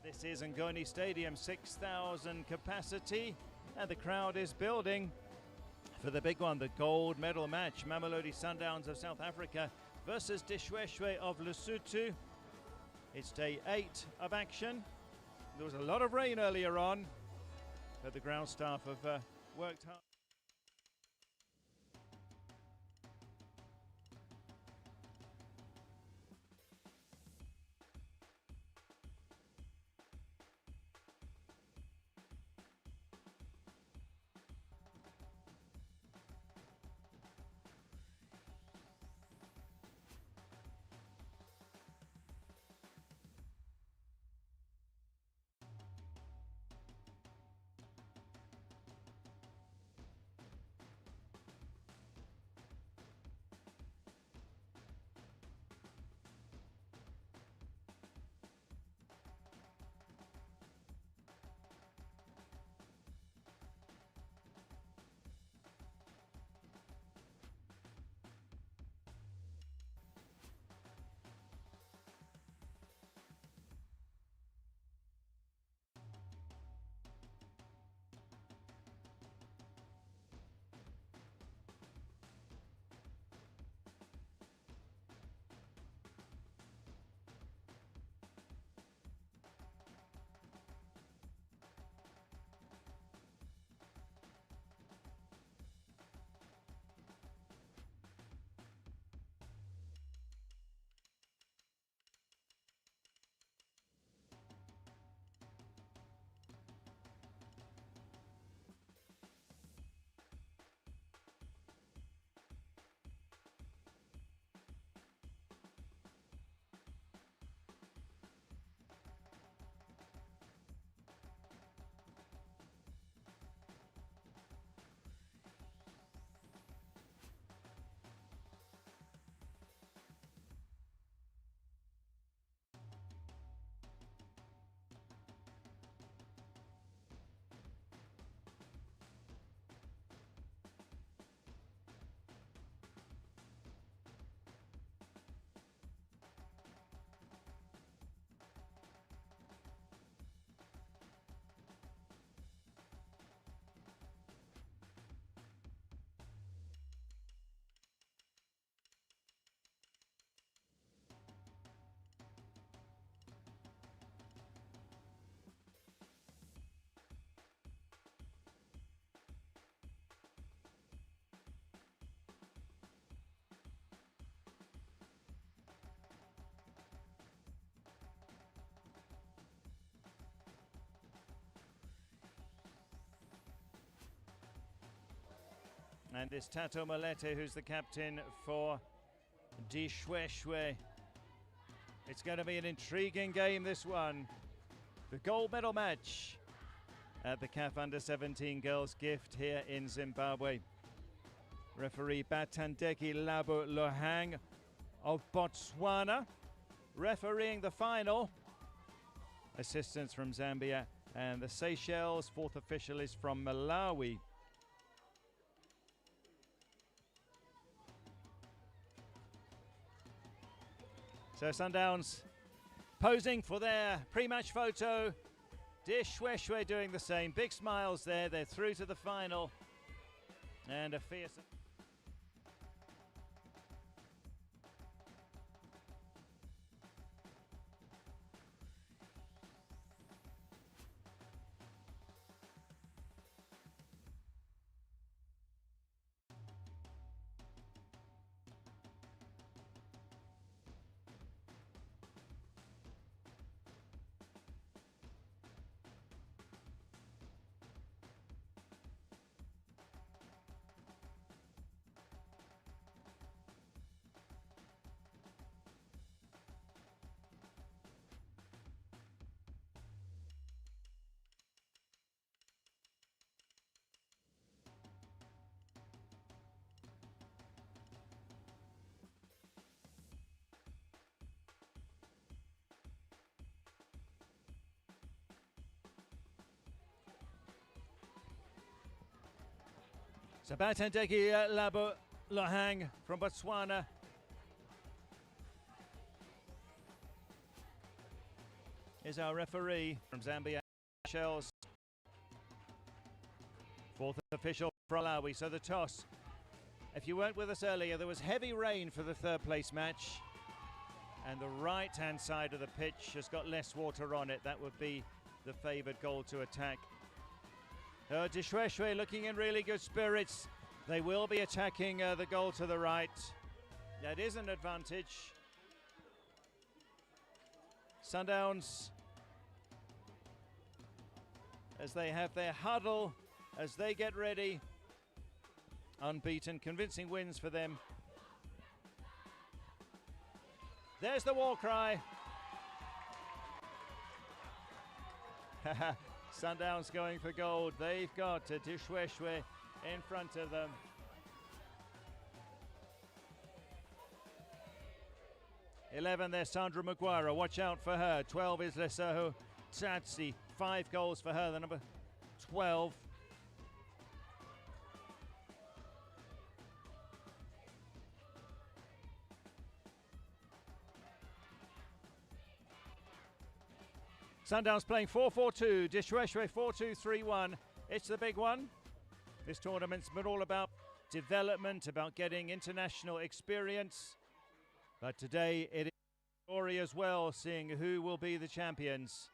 This is Ngoni Stadium, 6,000 capacity, and the crowd is building for the big one, the gold medal match. Mamelodi Sundowns of South Africa versus Lishoeshoe of Lesotho. It's day 8 of action. There was a lot of rain earlier on, but the ground staff have worked hard. And it's Tato Malete who's the captain for Lishoeshoe. It's going to be an intriguing game, this one. The gold medal match at the CAF Under-17 Girls Gift here in Zimbabwe. Referee Batandeki Labo Lohang of Botswana refereeing the final. Assistance from Zambia and the Seychelles. Fourth official is from Malawi. So Sundowns posing for their pre-match photo. Lishoeshoe doing the same. Big smiles there. They're through to the final. And a fierce... So Batandeki Labo Lohang from Botswana. is our referee from Zambia, Shells. Fourth official from Malawi, so the toss. If you weren't with us earlier, there was heavy rain for the third place match, and the right-hand side of the pitch has got less water on it. That would be the favoured goal to attack. Lishoeshoe looking in really good spirits. They will be attacking the goal to the right. That is an advantage. Sundowns, as they have their huddle, as they get ready. Unbeaten, convincing wins for them. There's the war cry. Sundowns going for gold. They've got Lishoeshoe in front of them. '11 there's Sandra Maguire. Watch out for her. 12 is Lishoeshoe Tsatsi. 5 goals for her, the number 12. Sundowns playing 4-4-2, Lishoeshoe 4-2-3-1. It's the big one. This tournament's been all about development, about getting international experience. But today it is story as well, seeing who will be the champions.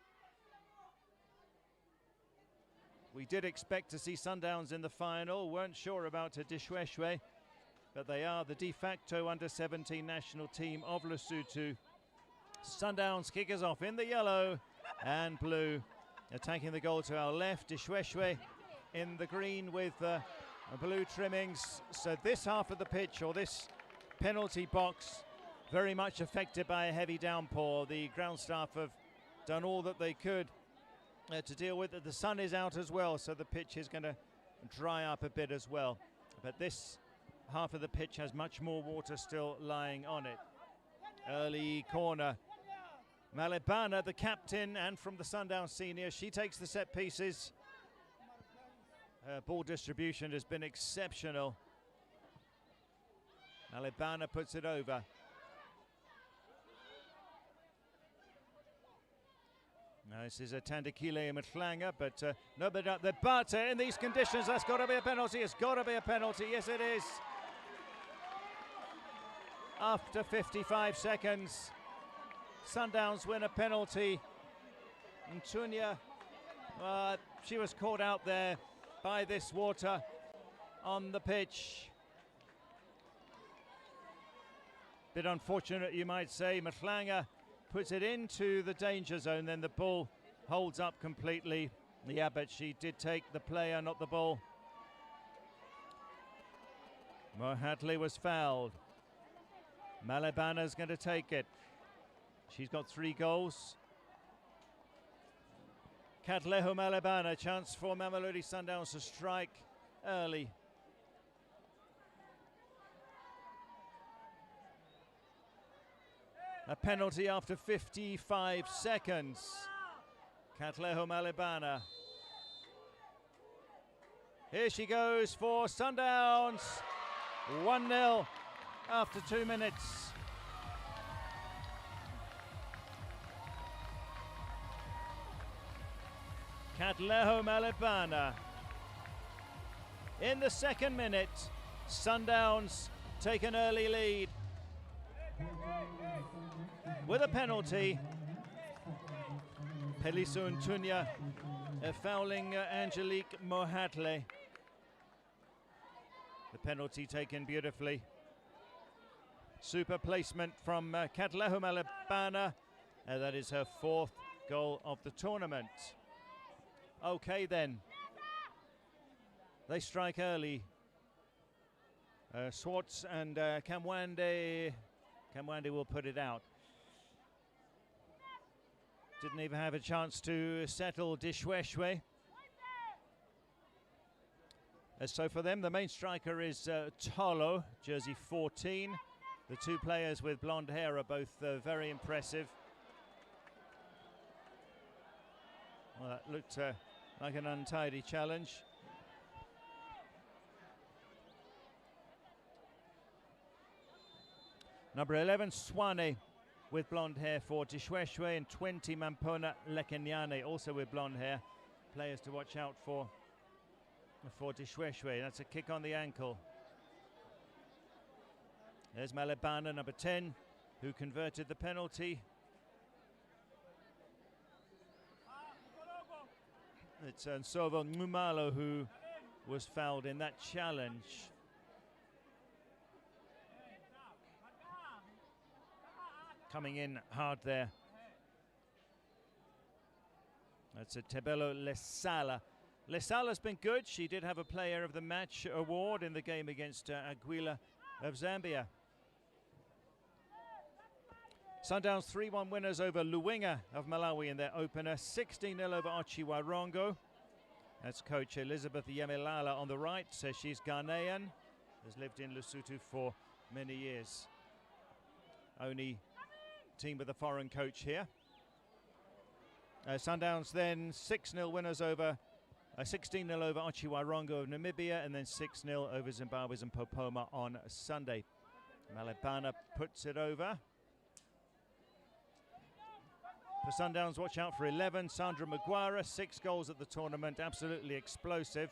We did expect to see Sundowns in the final, weren't sure about Lishoeshoe, but they are the de facto under-17 national team of Lesotho. Sundowns kick us off in the yellow and blue, attacking the goal to our left. Lishoeshoe in the green with blue trimmings. So this half of the pitch, or this penalty box, very much affected by a heavy downpour. The ground staff have done all that they could to deal with it. The sun is out as well, so the pitch is going to dry up a bit as well. But this half of the pitch has much more water still lying on it. Early corner. Malebana, the captain, and from the Sundowns senior, she takes the set pieces. Her ball distribution has been exceptional. Malebana puts it over. Now this is a Tandikile Mtlanga, but no, but in these conditions, that's got to be a penalty. It's got to be a penalty. Yes, it is. After 55 seconds, Sundowns win a penalty. Ntunya, she was caught out there by this water on the pitch. Bit unfortunate, you might say. Mtlanga puts it into the danger zone, then the ball holds up completely. Yeah, but she did take the player, not the ball. Mohatley was fouled. Malebana's going to take it. She's got 3 goals. Katleho Malebana, chance for Mamelodi Sundowns to strike early. A penalty after 55 seconds. Katleho Malebana. Here she goes for Sundowns. 1-0 after 2 minutes. Katleho Malebana. In the 2nd minute, Sundowns take an early lead with a penalty. Peliso Ntunya fouling Angelique Mohatley. The penalty taken beautifully. Super placement from Katleho Malebana. That is her 4th goal of the tournament. Okay then. They strike early. Swartz and Kamwande. Kamwande will put it out. Didn't even have a chance to settle Lishoeshoe. So for them, the main striker is Tolo, jersey 14. The 2 players with blonde hair are both very impressive. Well, that looked like an untidy challenge. Number 11, Swane. with blonde hair for Lishoeshoe, and 20 Mampona Lekenyane, also with blonde hair. Players to watch out for Lishoeshoe. That's a kick on the ankle. There's Malebana, number 10, who converted the penalty. It's Nsovo Ngumalo who was fouled in that challenge. Coming in hard there. That's a Tebelo Lesala. Lesala's been good. She did have a Player of the Match award in the game against Aguila of Zambia. Sundowns 3-1 winners over Luwinga of Malawi in their opener. 16-0 over Ochiwarongo. That's coach Elizabeth Yemelala on the right. So she's Ghanaian, has lived in Lesotho for many years. Only team with a foreign coach here. Sundowns then 6-0 winners over 16-0 over Ochiwarongo of Namibia, and then 6-0 over Zimbabwe's and Popoma on Sunday. Malebana puts it over. For Sundowns, watch out for 11, Sandra Maguire, 6 goals at the tournament, absolutely explosive.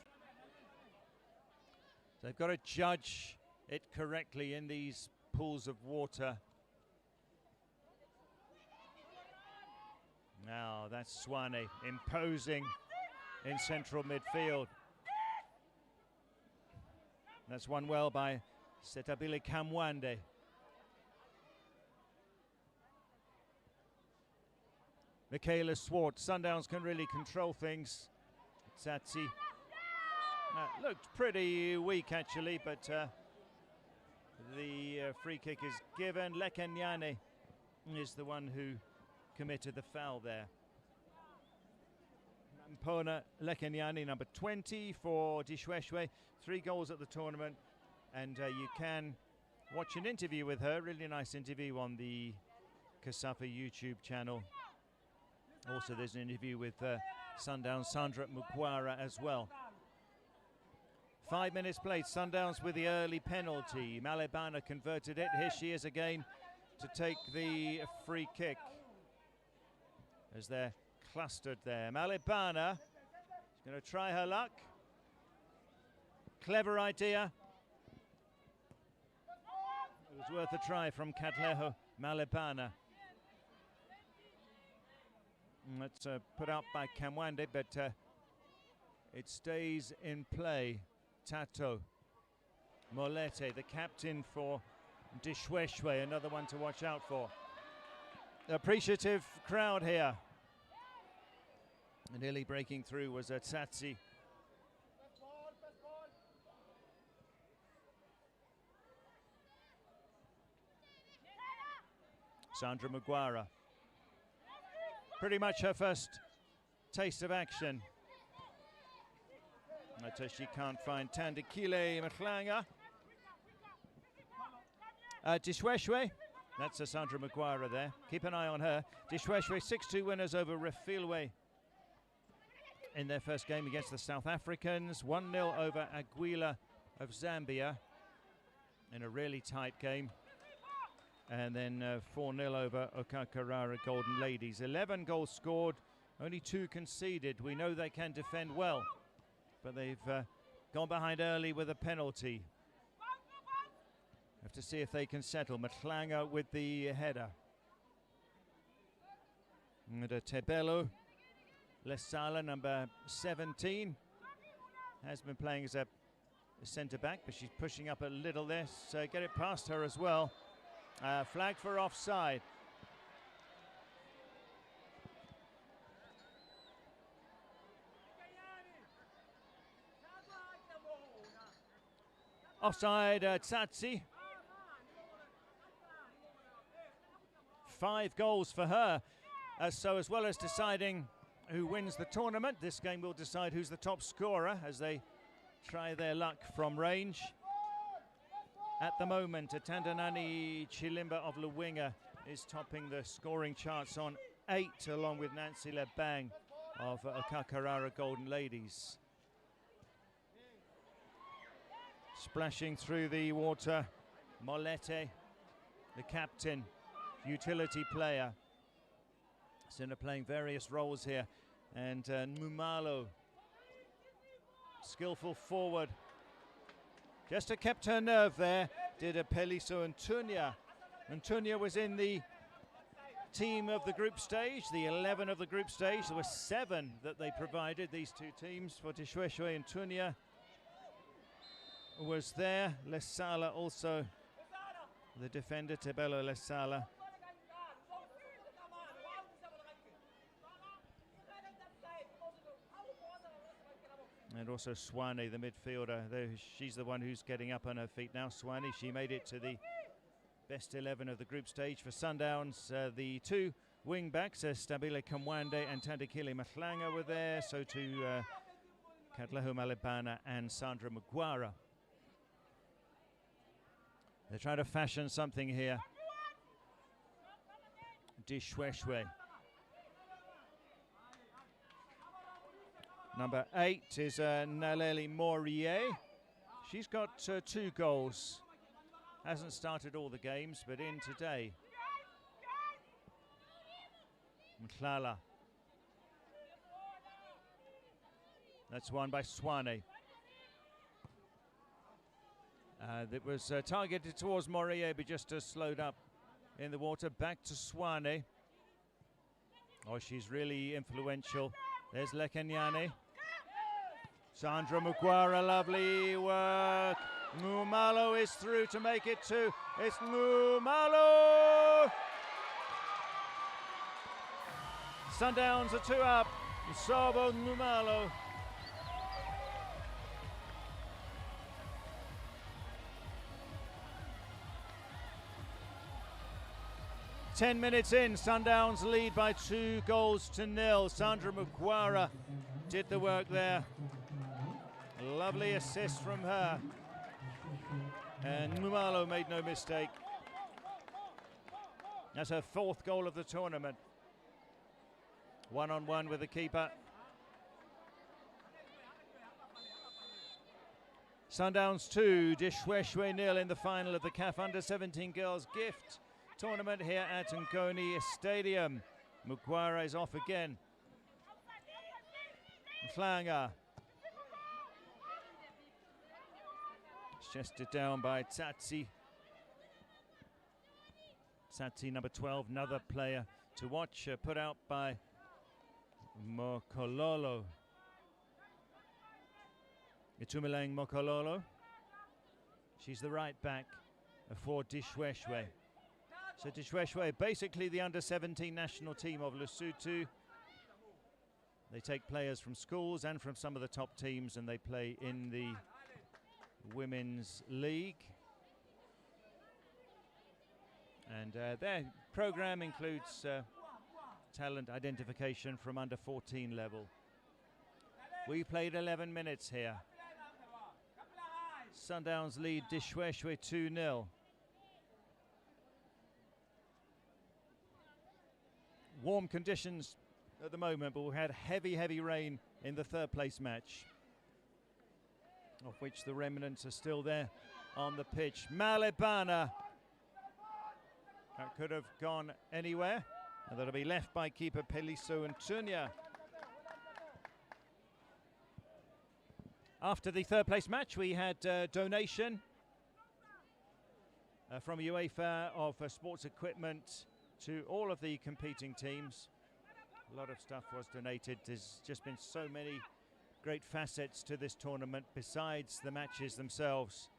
So they've got to judge it correctly in these pools of water. Now that's Swane imposing in central midfield. That's won well by Setabile Kamwande. Michaela Swart. Sundowns can really control things. Tsatsi looked pretty weak actually, but the free kick is given. Lekenyane is the one who committed the foul there. Mpona Lekenyane, number 20 for Lishoeshoe. 3 goals at the tournament, and you can watch an interview with her. Really nice interview on the Kasafa YouTube channel. Also, there's an interview with Sundowns Sandra Mukwara as well. 5 minutes played. Sundowns with the early penalty. Malebana converted it. Here she is again to take the free kick as they're clustered there. Malebana is going to try her luck. Clever idea. It was worth a try from Katleho Malebana. That's put out by Kamwande, but it stays in play. Tato Molete, the captain for Lishoeshoe, another one to watch out for. Appreciative crowd here. And nearly breaking through was Tsatsi. Sandra Maguire. Pretty much her first taste of action. But she can't find Tandikile Mhlanga. Lishoeshoe, that's Sandra Maguire there. Keep an eye on her. Lishoeshoe 6-2 winners over Refilwe in their first game against the South Africans. 1-0 over Aguila of Zambia in a really tight game. And then 4-0 over Okakarara Golden Ladies. 11 goals scored, only 2 conceded. We know they can defend well, but they've gone behind early with a penalty. Have to see if they can settle. Mhlanga with the header. And Tebelo Lesala, number 17, has been playing as a centre-back, but she's pushing up a little there, so get it past her as well. Flag for offside. Offside, Tsatsi. 5 goals for her. So as well as deciding who wins the tournament, this game will decide who's the top scorer as they try their luck from range. At the moment, Tandanani Chilimba of Luwinga is topping the scoring charts on 8, along with Nancy Lebang of Okakarara Golden Ladies. Splashing through the water, Molete, the captain. utility player. Sinner playing various roles here. And Numalo, skillful forward. Just kept her nerve there, did a Peliso and Tunya. And Tunya was in the team of the group stage, the 11 of the group stage. There were 7 that they provided, these two teams, for Lishoeshoe and Tunya was there. Lesala also, the defender, Tebelo Lesala. And also Swane, the midfielder. She's the one who's getting up on her feet now. Swane, she made it to the best 11 of the group stage for Sundowns. The 2 wing backs, Stabile Kamwande and Tandikile Mahlanga were there. So too Katleho Malebana and Sandra Mugwara. They're trying to fashion something here. Lishoeshoe. Number 8 is Naleli Morier. She's got 2 goals. Hasn't started all the games, but in today. Mhlala. That's won by Swane. That was targeted towards Morier, but just slowed up in the water. Back to Swane. Oh, she's really influential. There's Lekenyane. Sandra Mugwara, lovely work. Numalo is through to make it 2. It's Numalo! Sundowns are 2 up. Sabo Numalo. Ten minutes in, Sundowns lead by 2 goals to 0. Sandra Mugwara did the work there. Lovely assist from her. And Numalo made no mistake. That's her 4th goal of the tournament. 1-on-1 with the keeper. Sundowns 2, Lishoeshoe 0 in the final of the CAF Under-17 Girls Gift Tournament here at Ngoni Stadium. Mugwara is off again. Flanga. Chested down by Tsatsi. Tsatsi, number 12, another player to watch, put out by Mokololo. Itumeleng Mokololo. She's the right back for Lishoeshoe. So Lishoeshoe, basically the under-17 national team of Lesotho. They take players from schools and from some of the top teams, and they play in the Women's League. And their program includes talent identification from under 14 level. We played 11 minutes here. Sundowns lead Lishoeshoe 2-0. Warm conditions at the moment, but we had heavy rain in the 3rd place match, of which the remnants are still there on the pitch. Malebana. That could have gone anywhere. And that'll be left by keeper Peliso and Tunya. After the 3rd place match, we had donation from UEFA of sports equipment to all of the competing teams. A lot of stuff was donated. There's just been so many great facets to this tournament besides the matches themselves.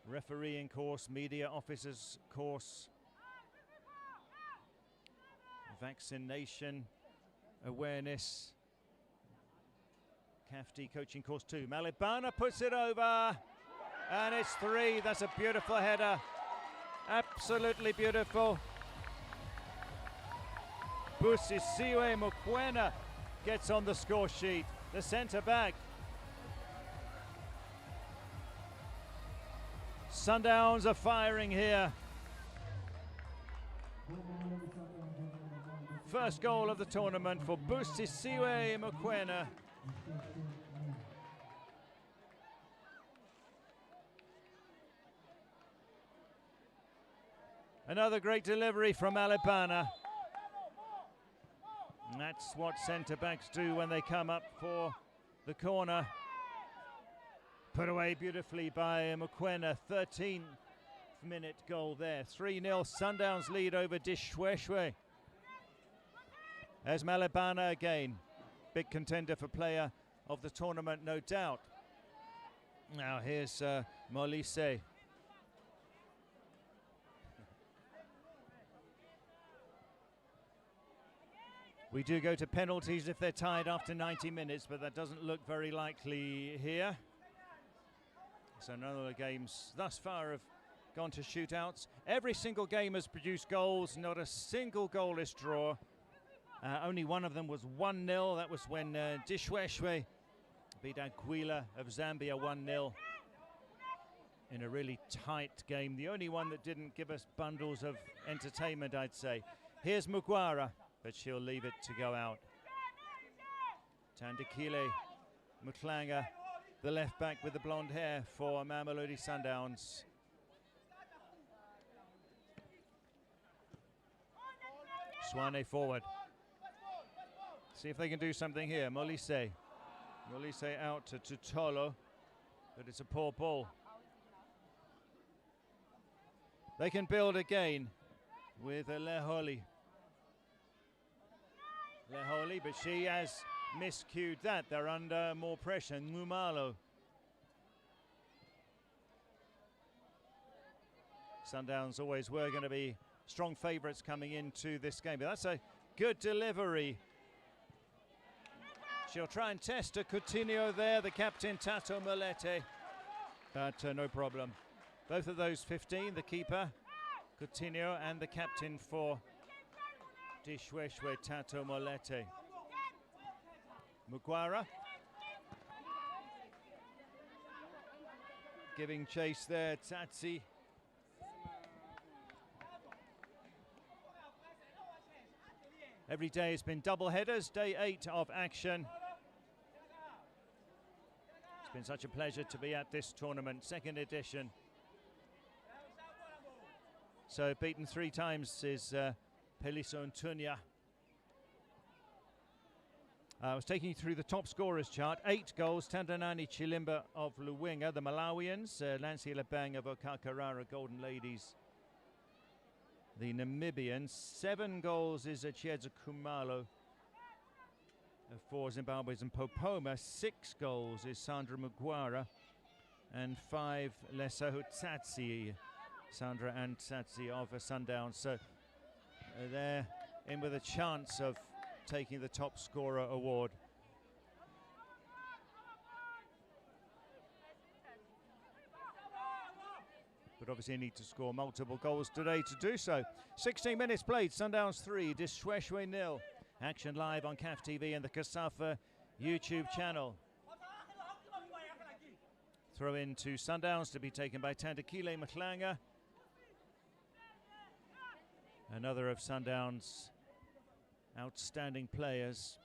Refereeing course, media officers course, vaccination awareness, CAF coaching course 2. Malebana puts it over, and it's 3. That's a beautiful header. Absolutely beautiful. Busisiwe Mokwena gets on the score sheet, the centre back. Sundowns are firing here. First goal of the tournament for Busisiwe Mokwena. Another great delivery from Alabana. And that's what centre-backs do when they come up for the corner. Put away beautifully by Mokoena. 13th minute goal there. 3-0 Sundowns lead over Lishoeshoe. As Malebana again, big contender for player of the tournament, no doubt. Now here's Molise. We do go to penalties if they're tied after 90 minutes, but that doesn't look very likely here. So none of the games thus far have gone to shootouts. Every single game has produced goals, not a single goalless draw. Only one of them was 1-0. That was when Lishoeshoe beat Anguilla of Zambia 1-0 in a really tight game. The only one that didn't give us bundles of entertainment, I'd say. Here's Mugwara, but she'll leave it to go out. Tandikile Mutlanga, the left back with the blonde hair for Mamelodi Sundowns. Swane forward. See if they can do something here. Molise. Molise out to Tutolo, but it's a poor ball. They can build again with Leholi. Leholi, but she has miscued that. They're under more pressure. Ngumalo. Sundowns always were going to be strong favourites coming into this game, but that's a good delivery. She'll try and test a Coutinho there, the captain Tato Molete, but no problem. Both of those 15, the keeper Coutinho and the captain for Lishoeshoe Tato Molete. Mugwara giving chase there, Tsatsi. Every day has been double headers, day 8 of action. It's been such a pleasure to be at this tournament, second edition. So beaten 3 times is Peliso Ntunya. I was taking you through the top scorers chart. 8 goals, Tandanani Chilimba of Luwinga, the Malawians, Nancy Lebang of Okakarara Golden Ladies, the Namibians. 7 goals is Chiedza Kumalo for Zimbabwe's and Popoma. 6 goals is Sandra Mugwara, and 5 Lesotho Tsatsi, Sandra and Tsatsi of Sundowns. So they're in with a chance of taking the top scorer award. But obviously need to score multiple goals today to do so. 16 minutes played, Sundowns 3, Lishoeshoe 0. Action live on CAF TV and the CASAFA YouTube channel. Throw in to Sundowns to be taken by Tandikile Matlanga. Another of Sundowns' outstanding players.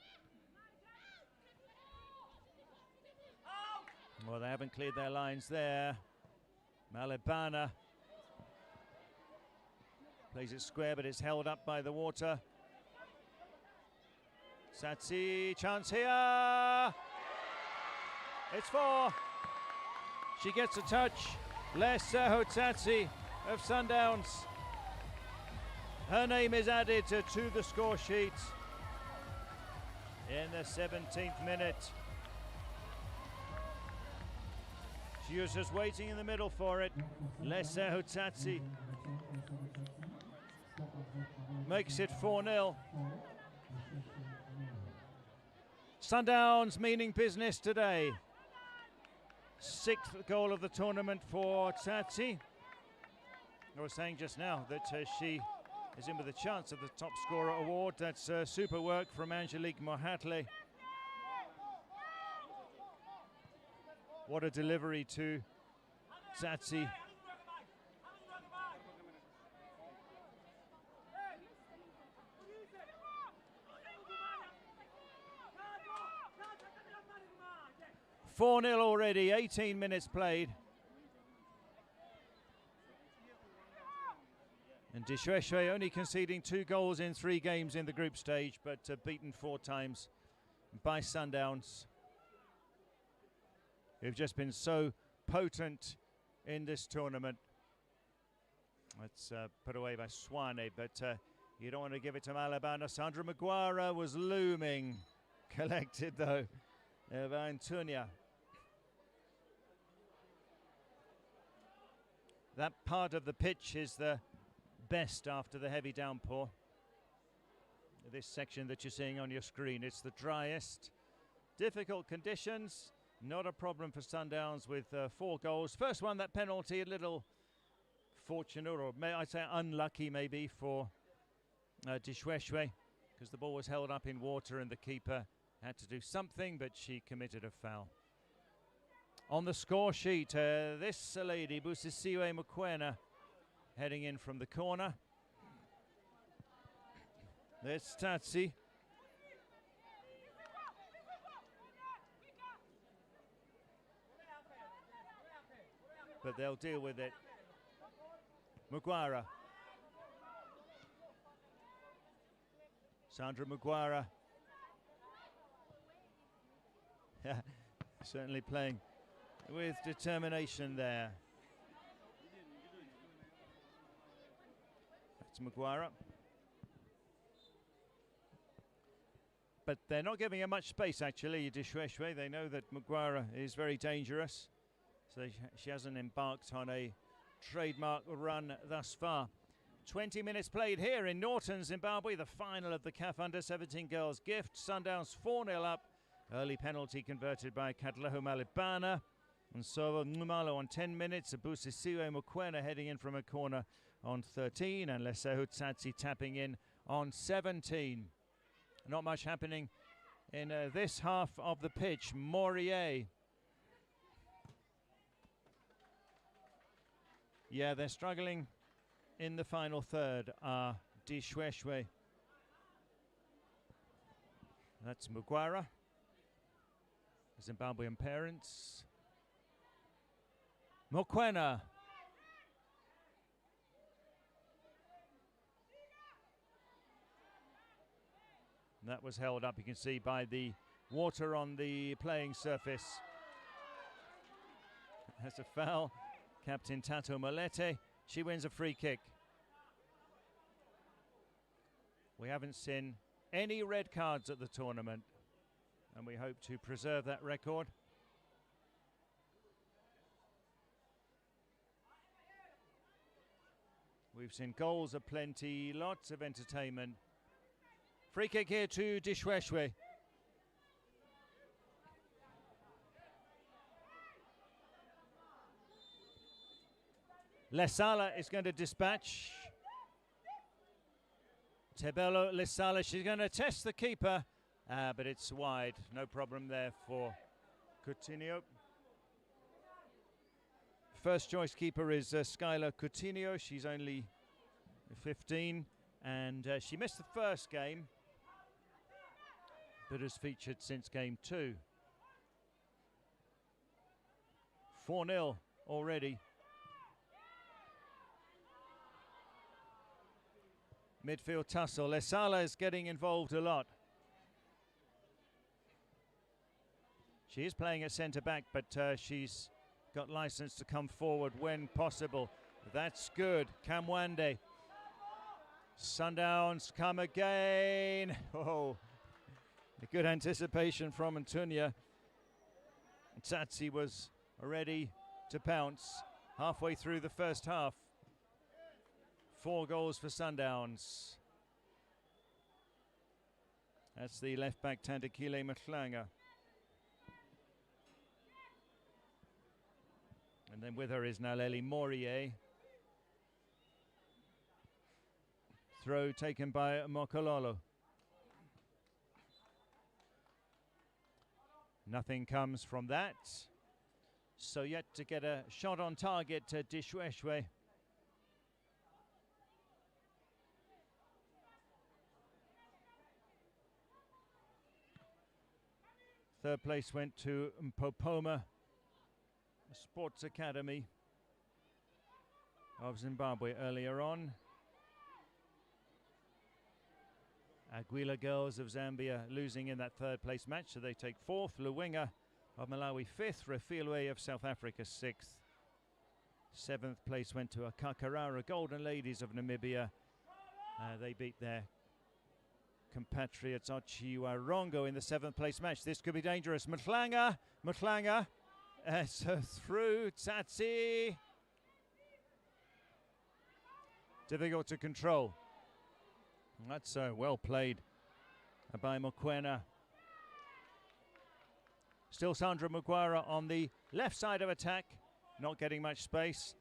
Well, they haven't cleared their lines there. Malebana plays it square, but it's held up by the water. Tsatsi, chance here. It's 4. She gets a touch. Lesotho Tsatsi of Sundowns. Her name is added to the score sheet in the 17th minute. She was just waiting in the middle for it. Lesotho Tsatsi makes it 4-0. Sundowns meaning business today. 6th goal of the tournament for Tsatsi. I was saying just now that she is in with a chance of the top scorer award. That's super work from Angelique Mohatle. What a delivery to Tsatsi. $4-0 already, 18 minutes played. And Lishoeshoe only conceding 2 goals in 3 games in the group stage, but beaten 4 times by Sundowns, who've just been so potent in this tournament. It's put away by Swane, but you don't want to give it to Malabana. Sandra Maguire was looming. Collected, though, by Antunia. That part of the pitch is the best after the heavy downpour. This section that you're seeing on your screen, it's the driest. Difficult conditions, not a problem for Sundowns with 4 goals. First one, that penalty, a little fortunate, or may I say unlucky maybe, for Lishoeshoe, because the ball was held up in water and the keeper had to do something, but she committed a foul. On the score sheet, this lady, Busisiwe Mokoena, heading in from the corner. There's Tatsi. But they'll deal with it. Maguire. Sandra Maguire. Certainly playing with determination there. That's Maguire. But they're not giving her much space, actually, Lishoeshoe. They know that Maguire is very dangerous, so she hasn't embarked on a trademark run thus far. 20 minutes played here in Norton, Zimbabwe, the final of the CAF Under-17 Girls Gift. Sundowns 4-0 up. Early penalty converted by Katleho Malibana. And Sova Ngumalo on 10 minutes. Busisiwe Mokoena heading in from a corner on 13. And Lesehu Tsatsi tapping in on 17. Not much happening in this half of the pitch. Morier. Yeah, they're struggling in the final third. Lishoeshoe. That's Maguire. Zimbabwean parents. Mokoena. That was held up, you can see, by the water on the playing surface. That's a foul. Captain Tato Malete. She wins a free kick. We haven't seen any red cards at the tournament, and we hope to preserve that record. We've seen goals aplenty, lots of entertainment. Free kick here to Lishoeshoe. Lesala is going to dispatch. Tebelo Lesala, she's going to test the keeper, but it's wide. No problem there for Coutinho. First choice keeper is Skylar Coutinho. She's only 15, and she missed the first game, but has featured since game 2. 4-0 already. Midfield tussle. Lesala is getting involved a lot. She is playing at centre-back, but she's got license to come forward when possible. That's good. Kamwande. Sundowns come again. Oh, a good anticipation from Antunia. Tsatsi was ready to pounce halfway through the first half. 4 goals for Sundowns. That's the left back Tandakile Mhlanga. And then with her is Naleli Morier. Throw taken by Mokololo. Nothing comes from that. So yet to get a shot on target to Lishoeshoe. Third place went to Mpopoma Sports Academy of Zimbabwe earlier on. Aguila Girls of Zambia losing in that third place match, so they take fourth. Luwinga of Malawi fifth. Refilwe of South Africa sixth. Seventh place went to Akakarara Golden Ladies of Namibia. They beat their compatriots Ochiwarongo in the seventh place match. This could be dangerous. Mhlanga, so through Tsatsi. Difficult to control. That's well played by Mokoena. Still Sandra Mugwara on the left side of attack, not getting much space.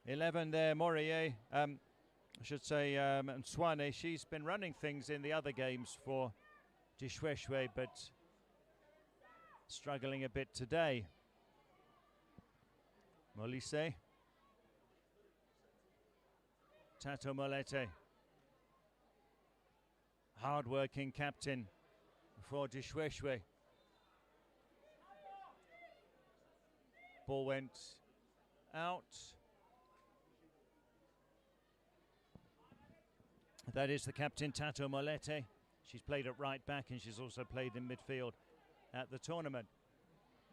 11 there, Morier. I should say Mswane. She's been running things in the other games for Lishoeshoe, but struggling a bit today. Molise. Tato Molete. Hard-working captain for Lishoeshoe. Ball went out. That is the captain, Tato Molete. She's played at right back and she's also played in midfield at the tournament.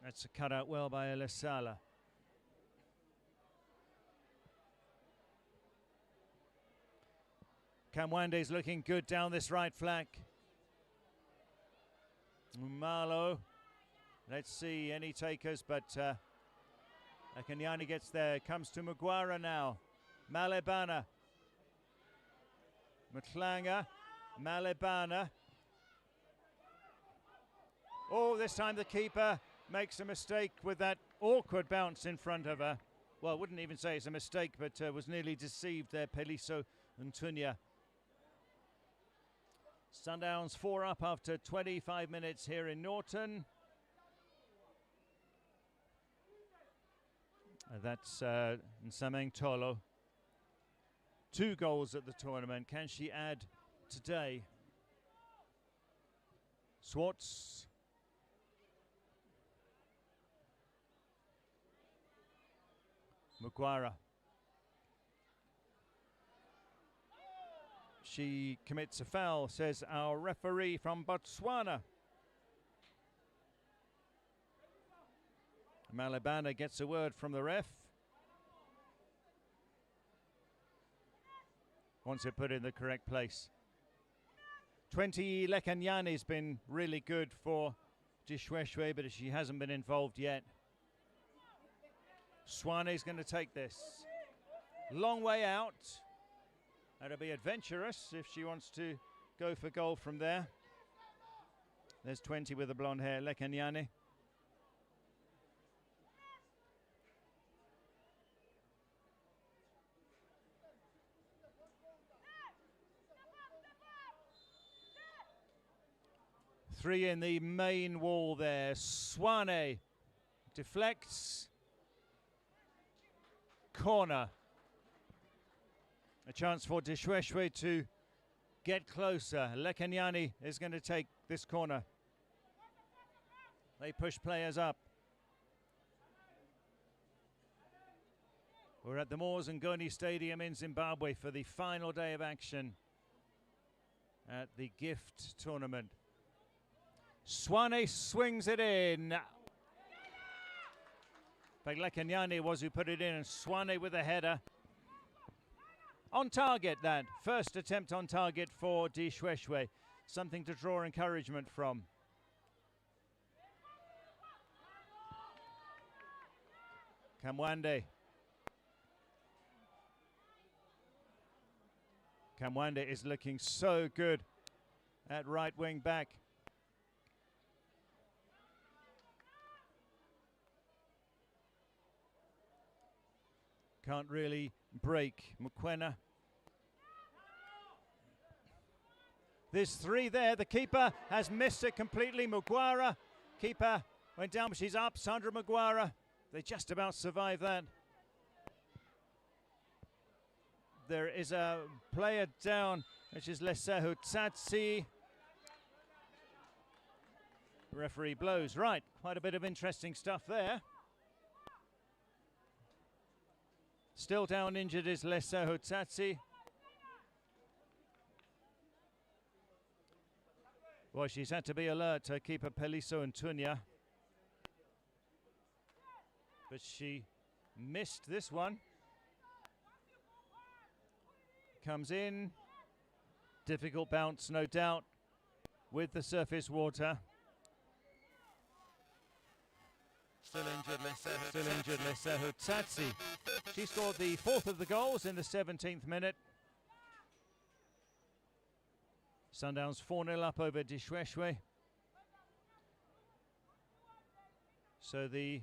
That's a cutout well by Alessala. Kamwande's looking good down this right flank. Malo. Let's see any takers, but Akanyani gets there. Comes to Mugwara now. Malebana. Mhlanga. Malebana. Oh, this time the keeper makes a mistake with that awkward bounce in front of her. Well, I wouldn't even say it's a mistake, but was nearly deceived there, Peliso Ntunya. Sundowns 4 up after 25 minutes here in Norton. That's Nsameng Tolo. 2 goals at the tournament. Can she add today? Swartz. Mugwara. She commits a foul, says our referee from Botswana. Malebana gets a word from the ref. Wants it put in the correct place. 20 Lekanyani's been really good for Lishoeshoe, but she hasn't been involved yet. Swane's going to take this. Long way out. That'll be adventurous if she wants to go for goal from there. There's 20 with the blonde hair, Lekanyani. Three in the main wall there. Swane deflects. Corner. A chance for Lishoeshoe to get closer. Lekanyani is going to take this corner. They push players up. We're at the Moors and Ngoni Stadium in Zimbabwe for the final day of action at the gift tournament. Swane swings it in. But Lekanyani was who put it in, and Swane with a header. On target, that first attempt on target for Lishoeshoe. Something to draw encouragement from. Kamwande. Kamwande is looking so good at right wing back. Can't really break Mokoena. There's 3 there. The keeper has missed it completely. Mugwara. Keeper went down, but she's up. Sandra Mugwara. They just about survived that. There is a player down, which is Lishoeshoe Tsatsi. Referee blows. Right, quite a bit of interesting stuff there. Still down injured is Lishoeshoe Tsatsi. Well, she's had to be alert, her keeper Peliso and Tunya. But she missed this one. Comes in. Difficult bounce, no doubt, with the surface water. Still injured Lishoeshoe Tsatsi. She scored the 4th of the goals in the 17th minute. Sundowns 4-0 up over Lishoeshoe. So the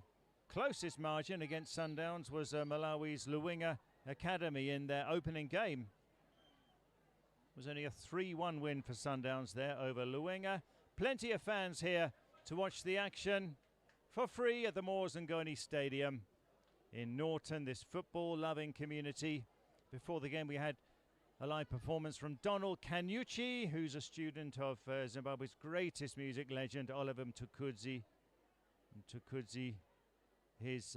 closest margin against Sundowns was Malawi's Luwinga Academy in their opening game. It was only a 3-1 win for Sundowns there over Luwinga. Plenty of fans here to watch the action for free at the Moors and Ngoni Stadium in Norton, this football-loving community. Before the game we had a live performance from Donald Kanyuchi, who's a student of Zimbabwe's greatest music legend, Oliver Mtukudzi. Mtukudzi, his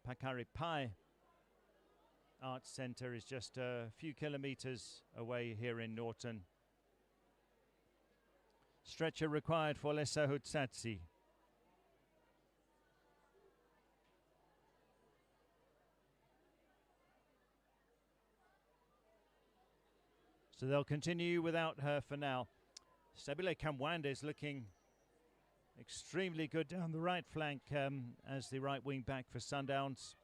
Pakari Pai Arts Centre is just a few kilometres away here in Norton. Stretcher required for Lishoeshoe Tsatsi. So they'll continue without her for now. Stabile Kamwande is looking extremely good down the right flank as the right wing back for Sundowns.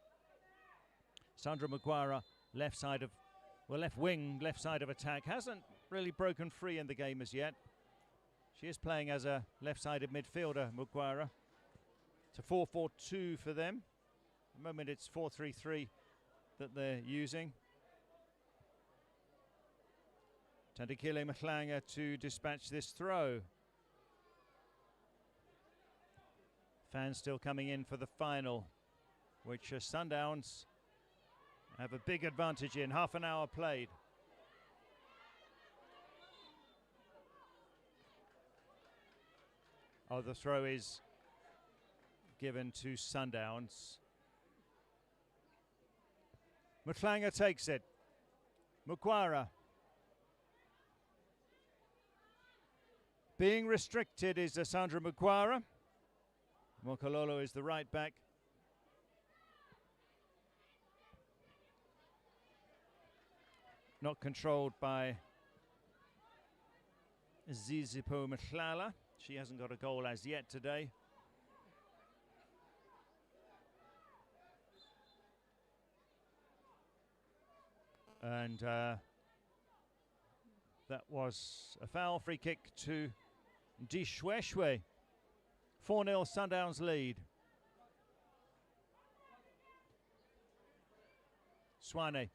Sandra Maguire, left wing, left side of attack, hasn't really broken free in the game as yet. She is playing as a left-sided midfielder, Maguire. It's a 4-4-2 for them. At the moment it's 4-3-3 that they're using. Tandikile Mahlanga to dispatch this throw. Fans still coming in for the final, which Sundowns have a big advantage in. Half an hour played. Oh, the throw is given to Sundowns. Mahlanga takes it. Maguire. Being restricted is Sandra Maguire. Mokololo is the right back. Not controlled by Zizipo Mhlala. She hasn't got a goal as yet today. And that was a foul. Free kick to Lishoeshoe. 4-0 Sundowns lead. Swane.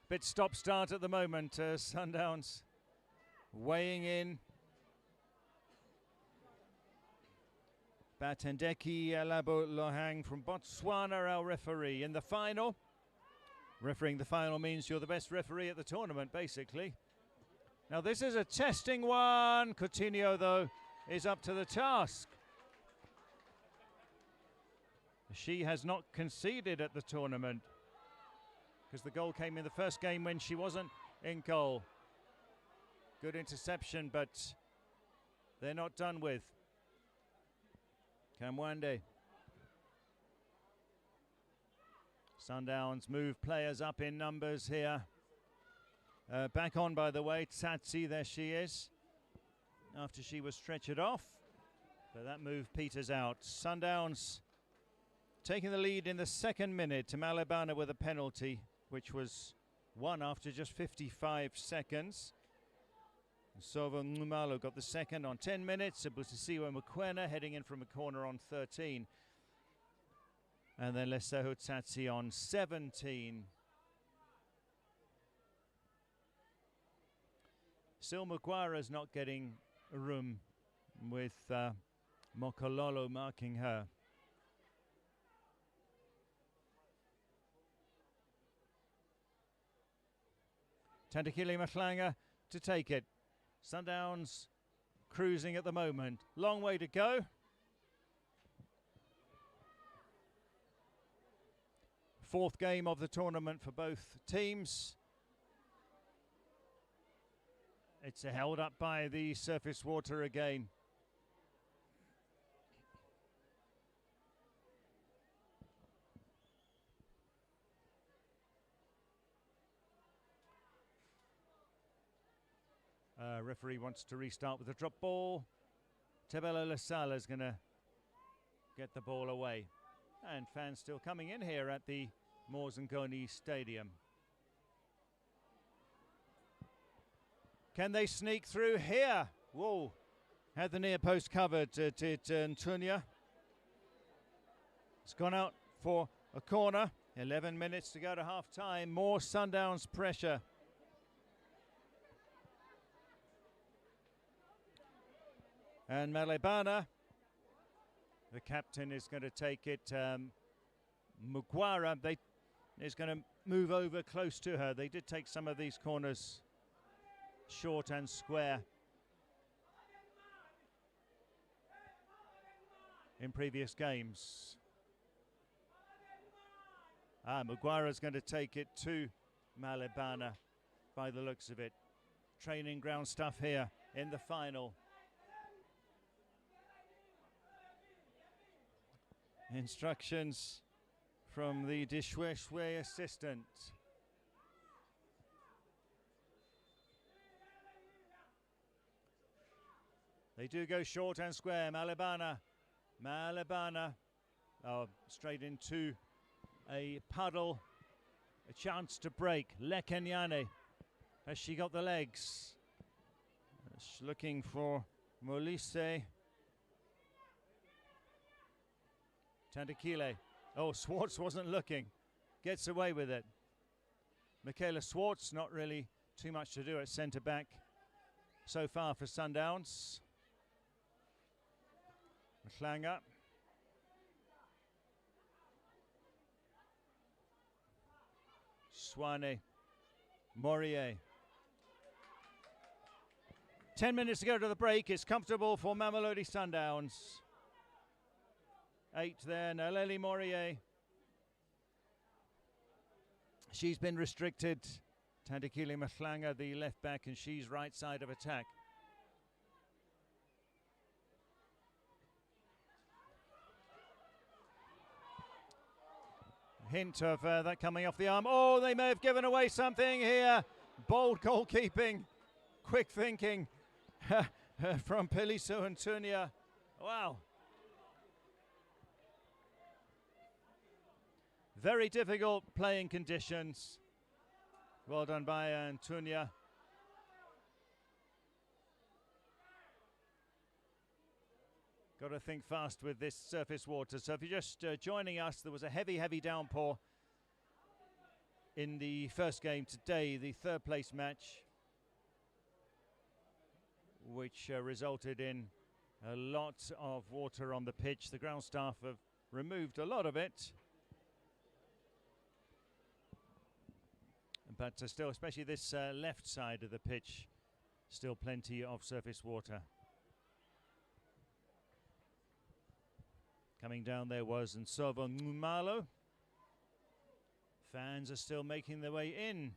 Bit stop-start at the moment. Sundowns weighing in. Batendeki Alabo Lohang from Botswana, our referee. In the final, refereeing the final means you're the best referee at the tournament, basically. Now this is a testing one. Coutinho, though, is up to the task. She has not conceded at the tournament, because the goal came in the first game when she wasn't in goal. Good interception, but they're not done with. Kamwande. Sundowns move players up in numbers here. Back on, by the way, Tsatsi, there she is, after she was stretchered off. But that move peters out. Sundowns taking the lead in the second minute to Malebana with a penalty, which was won after just 55 seconds. Sova Ngumalo got the second on 10 minutes. Busisiwe Mokwena heading in from a corner on 13. And then Lishoeshoe Tsatsi on 17. Still Maguire is not getting a room with Mokololo marking her. Tandikile Mahlanga to take it. Sundowns cruising at the moment. Long way to go. Fourth game of the tournament for both teams. It's held up by the surface water again. Referee wants to restart with a drop ball. Tebelo Lasala is going to get the ball away. And fans still coming in here at the Morzangoni Stadium. Can they sneak through here? Whoa. Had the near post covered, did Ntunya. It's gone out for a corner. 11 minutes to go to half time. More Sundowns pressure. And Malebana, the captain, is going to take it. Mugwara is going to move over close to her. They did take some of these corners short and square in previous games. Mugwara is going to take it to Malebana by the looks of it. Training ground stuff here in the final. Instructions from the Lishoeshoe assistant. They do go short and square. Malebana. Oh, straight into a puddle. A chance to break. Lekenyane. Has she got the legs? She's looking for Molise. Tandakile. Oh, Swartz wasn't looking. Gets away with it. Michaela Swartz, not really too much to do at centre back so far for Sundowns. Mhlanga. Swane. Morier. 10 minutes to go to the break. It's comfortable for Mamelodi Sundowns. 8 there, Naleli Morier. She's been restricted. Tandakile Mhlanga, the left back, and she's right side of attack. Hint of that coming off the arm. Oh, they may have given away something here. Bold goalkeeping, quick thinking from Peliso and Ntunya. Wow. Very difficult playing conditions. Well done by Ntunya. Got to think fast with this surface water. So if you're just joining us, there was a heavy, heavy downpour in the first game today, the third place match, which resulted in a lot of water on the pitch. The ground staff have removed a lot of it. But still, especially this left side of the pitch, still plenty of surface water. Coming down there was Nsovo Ngumalo. Fans are still making their way in.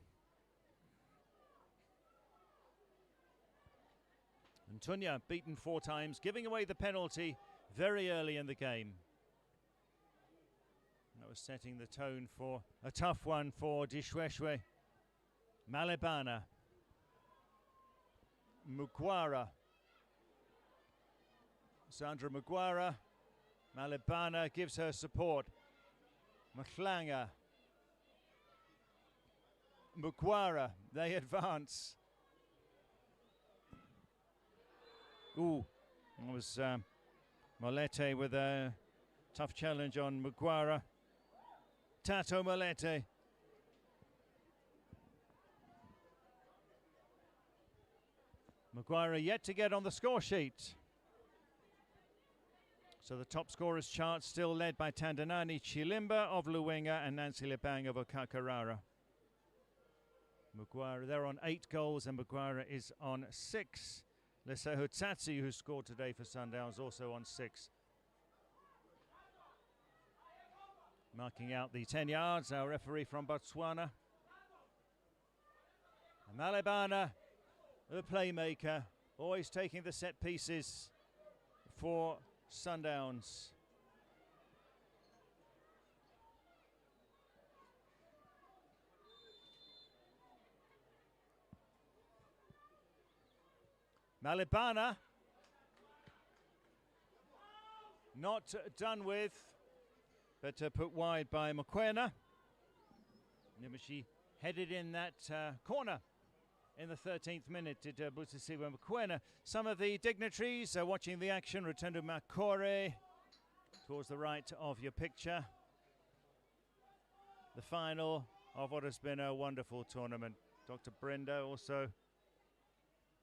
Ntunya beaten 4 times, giving away the penalty very early in the game. That was setting the tone for a tough one for Lishoeshoe. Malebana. Mugwara. Sandra Mugwara. Malebana gives her support. Mhlanga. Mugwara. They advance. Ooh. That was Molete with a tough challenge on Mugwara. Tato Molete. Mugwara yet to get on the score sheet. So the top scorers chart still led by Tandanani Chilimba of Luwenga and Nancy Lebang of Okakarara. Mugwara, they're on 8 goals and Mugwara is on 6. Lishoeshoe Tsatsi, who scored today for Sundowns, also on 6. Marking out the 10 yards, our referee from Botswana. Malebana the playmaker, always taking the set pieces for Sundowns. Malebana, not done with, but put wide by Mokoena. She headed in that corner in the 13th minute, did Busisiwe Mokoena. Some of the dignitaries are watching the action. Rotundo Makore towards the right of your picture. The final of what has been a wonderful tournament. Dr. Brenda also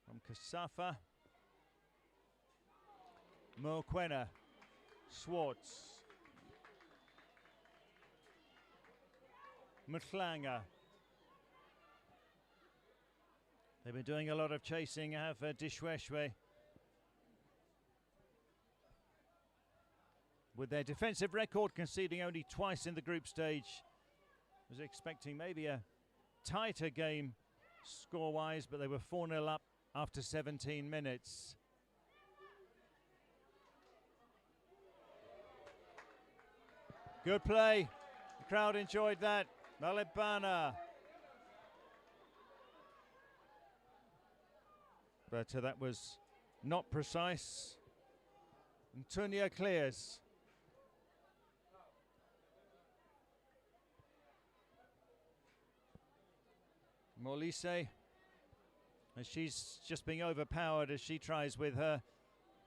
from Kasafa. Mokoena, Swartz, Mhlanga. They've been doing a lot of chasing, have Lishoeshoe. With their defensive record, conceding only twice in the group stage. Was expecting maybe a tighter game score-wise, but they were 4-0 up after 17 minutes. Good play. The crowd enjoyed that. Malebana. But that was not precise. And Tunya clears. Molise, as she's just being overpowered as she tries with her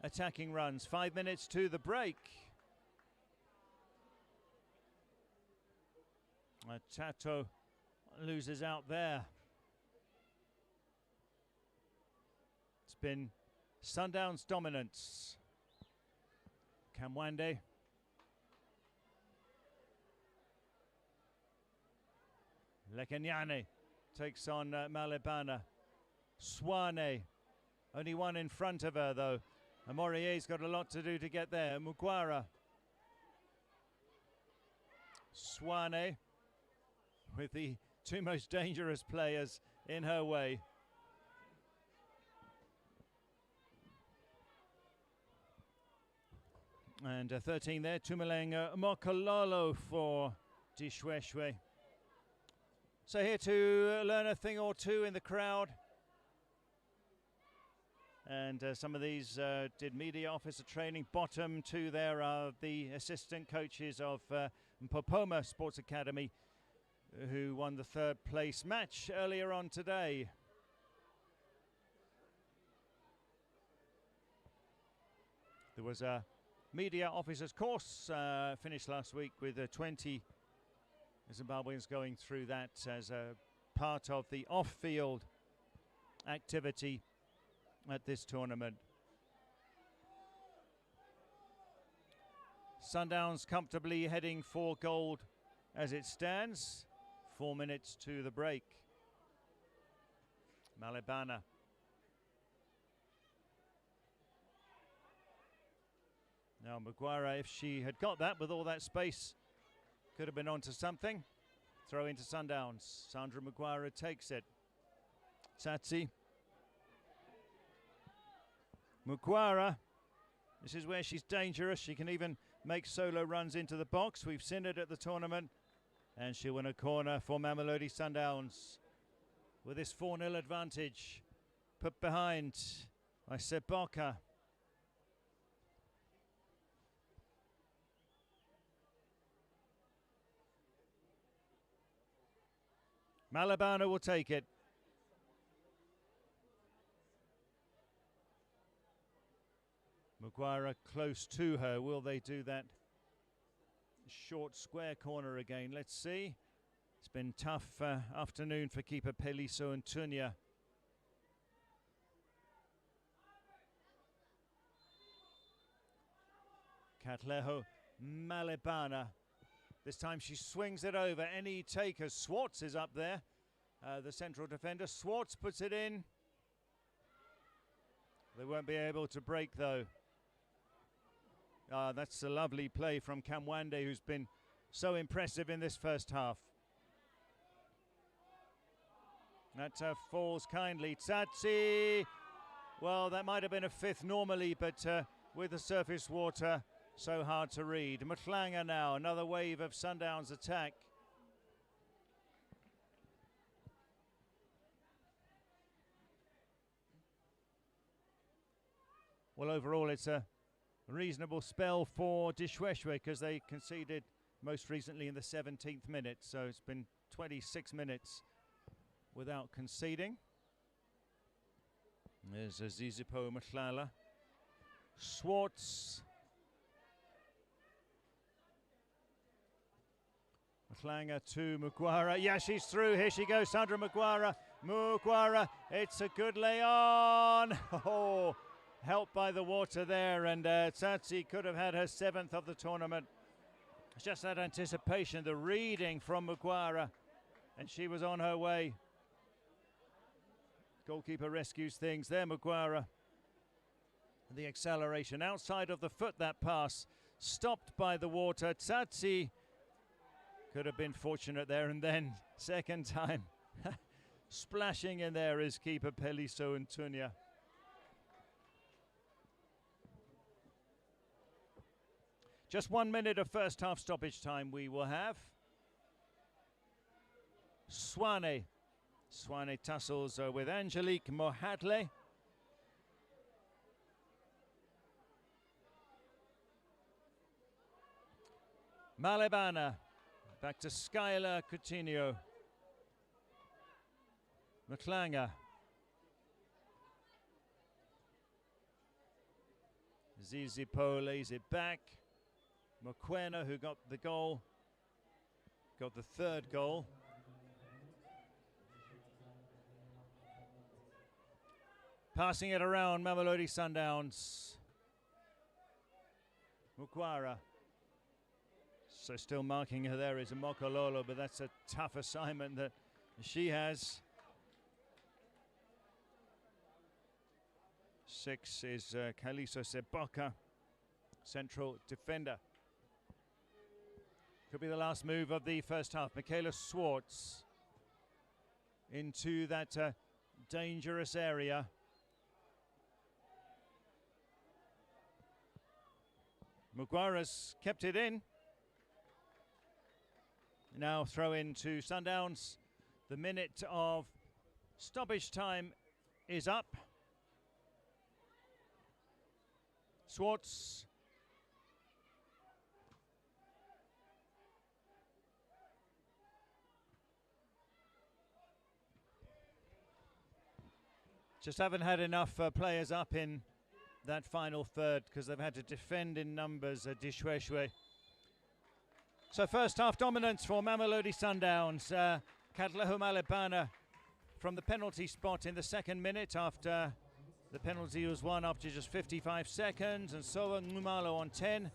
attacking runs. 5 minutes to the break. Tato loses out there. It's been Sundowns dominance. Kamwande. Lekenyane takes on Malebana. Swane, only one in front of her though. Amorie's got a lot to do to get there. Mugwara. Swane with the two most dangerous players in her way. And 13 there, Tumeleng Mokololo for Lishoeshoe. So here to learn a thing or two in the crowd. And some of these did media officer training. Bottom two there are the assistant coaches of Mpopoma Sports Academy, who won the third place match earlier on today. There was a media officers course finished last week with 20 Zimbabweans going through that as a part of the off-field activity at this tournament. Sundowns comfortably heading for gold as it stands. 4 minutes to the break. Malebana. Now Maguire, if she had got that with all that space, could have been onto something. Throw into Sundowns. Sandra Maguire takes it. Tsatsi. Maguire. This is where she's dangerous. She can even make solo runs into the box. We've seen it at the tournament. And she'll win a corner for Mamelodi Sundowns with this 4-0 advantage put behind by Seboka. Malebana will take it. Maguire close to her. Will they do that short square corner again? Let's see. It's been tough afternoon for keeper Peliso and Tunya. Katleho Malebana. This time she swings it over. Any taker. Swartz is up there. The central defender. Swartz puts it in. They won't be able to break though. That's a lovely play from Kamwande, who's been so impressive in this first half. That falls kindly. Tsatsi, well, that might have been a fifth normally, but with the surface water, so hard to read. Mhlanga now, another wave of Sundowns attack. Well, overall, it's a reasonable spell for Lishoeshoe because they conceded most recently in the 17th minute, so it's been 26 minutes without conceding. There's Zizipo Mhlala. Swartz. Mhlanga to Mugwara. Yeah, she's through. Here she goes, Sandra Mugwara. Mugwara, it's a good lay on. Oh, helped by the water there, and Tsatsi could have had her 7th of the tournament. It's just that anticipation, the reading from Mugwara, and she was on her way. Goalkeeper rescues things there, Mugwara. The acceleration outside of the foot, that pass stopped by the water. Tsatsi could have been fortunate there, and then second time splashing in there is keeper Peliso and Tunya. Just 1 minute of first half stoppage time we will have. Swane tussles with Angelique Mohadle. Malebana, back to Skylar Coutinho. Mhlanga. Zizipo lays it back. Mokwena, who got the goal, got the 3rd goal. Passing it around, Mamelodi Sundowns. Mugwara. So still marking her there is a Mokololo, but that's a tough assignment that she has. 6 is Kaliso Seboka, central defender. Could be the last move of the first half. Michaela Swartz into that dangerous area. Mugwara's kept it in. Now throw in to Sundowns. The minute of stoppage time is up. Swartz. Just haven't had enough players up in that final third because they've had to defend in numbers at Lishoeshoe. So first half dominance for Mamelodi Sundowns. Katleho Malebana from the penalty spot in the 2nd minute after the penalty was won after just 55 seconds, and Sova Ngumalo on 10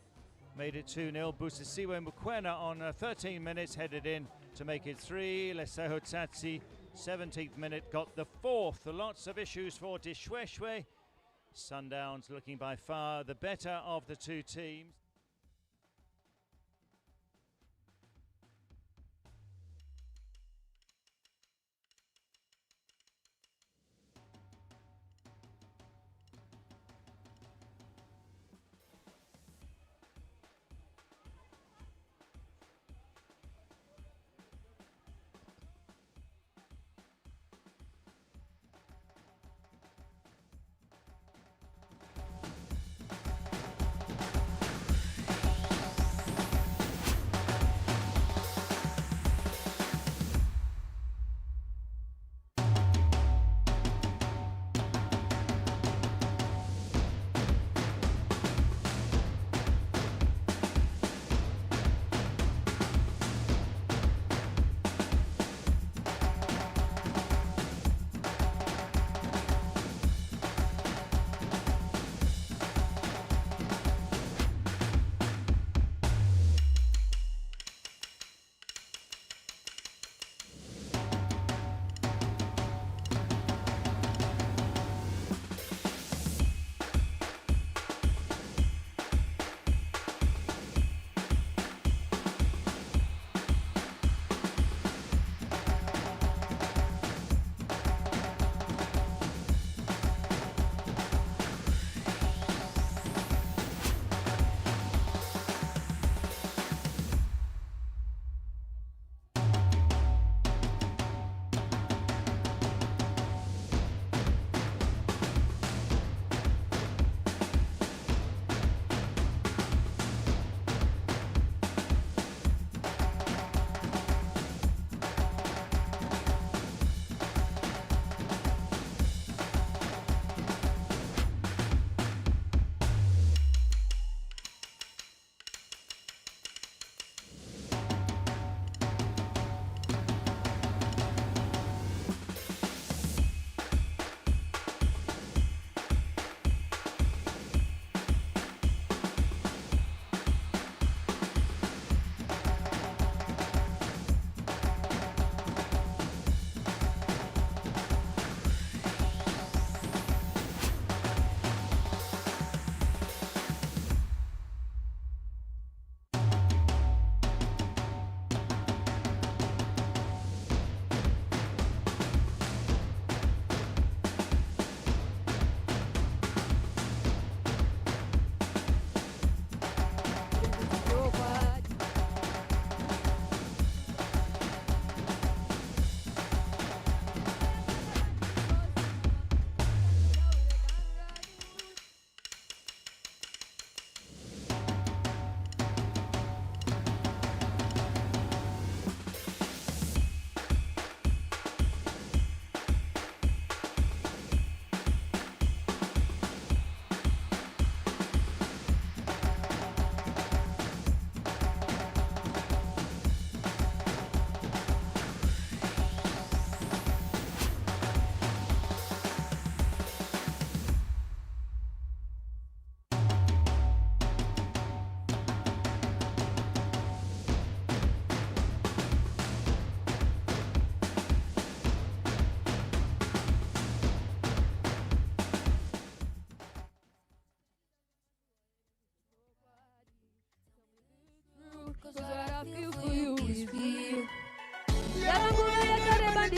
made it 2-0. Busisiwe Mokwena on 13 minutes headed in to make it 3. Leseho Tsatsi 17th minute got the 4th. Lots of issues for Lishoeshoe. Sundowns looking by far the better of the two teams.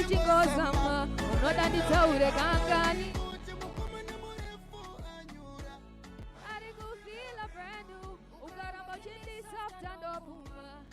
chingozama unoda nditaure kangani ari kufila brand new ukaramba uchindisafta ndopuma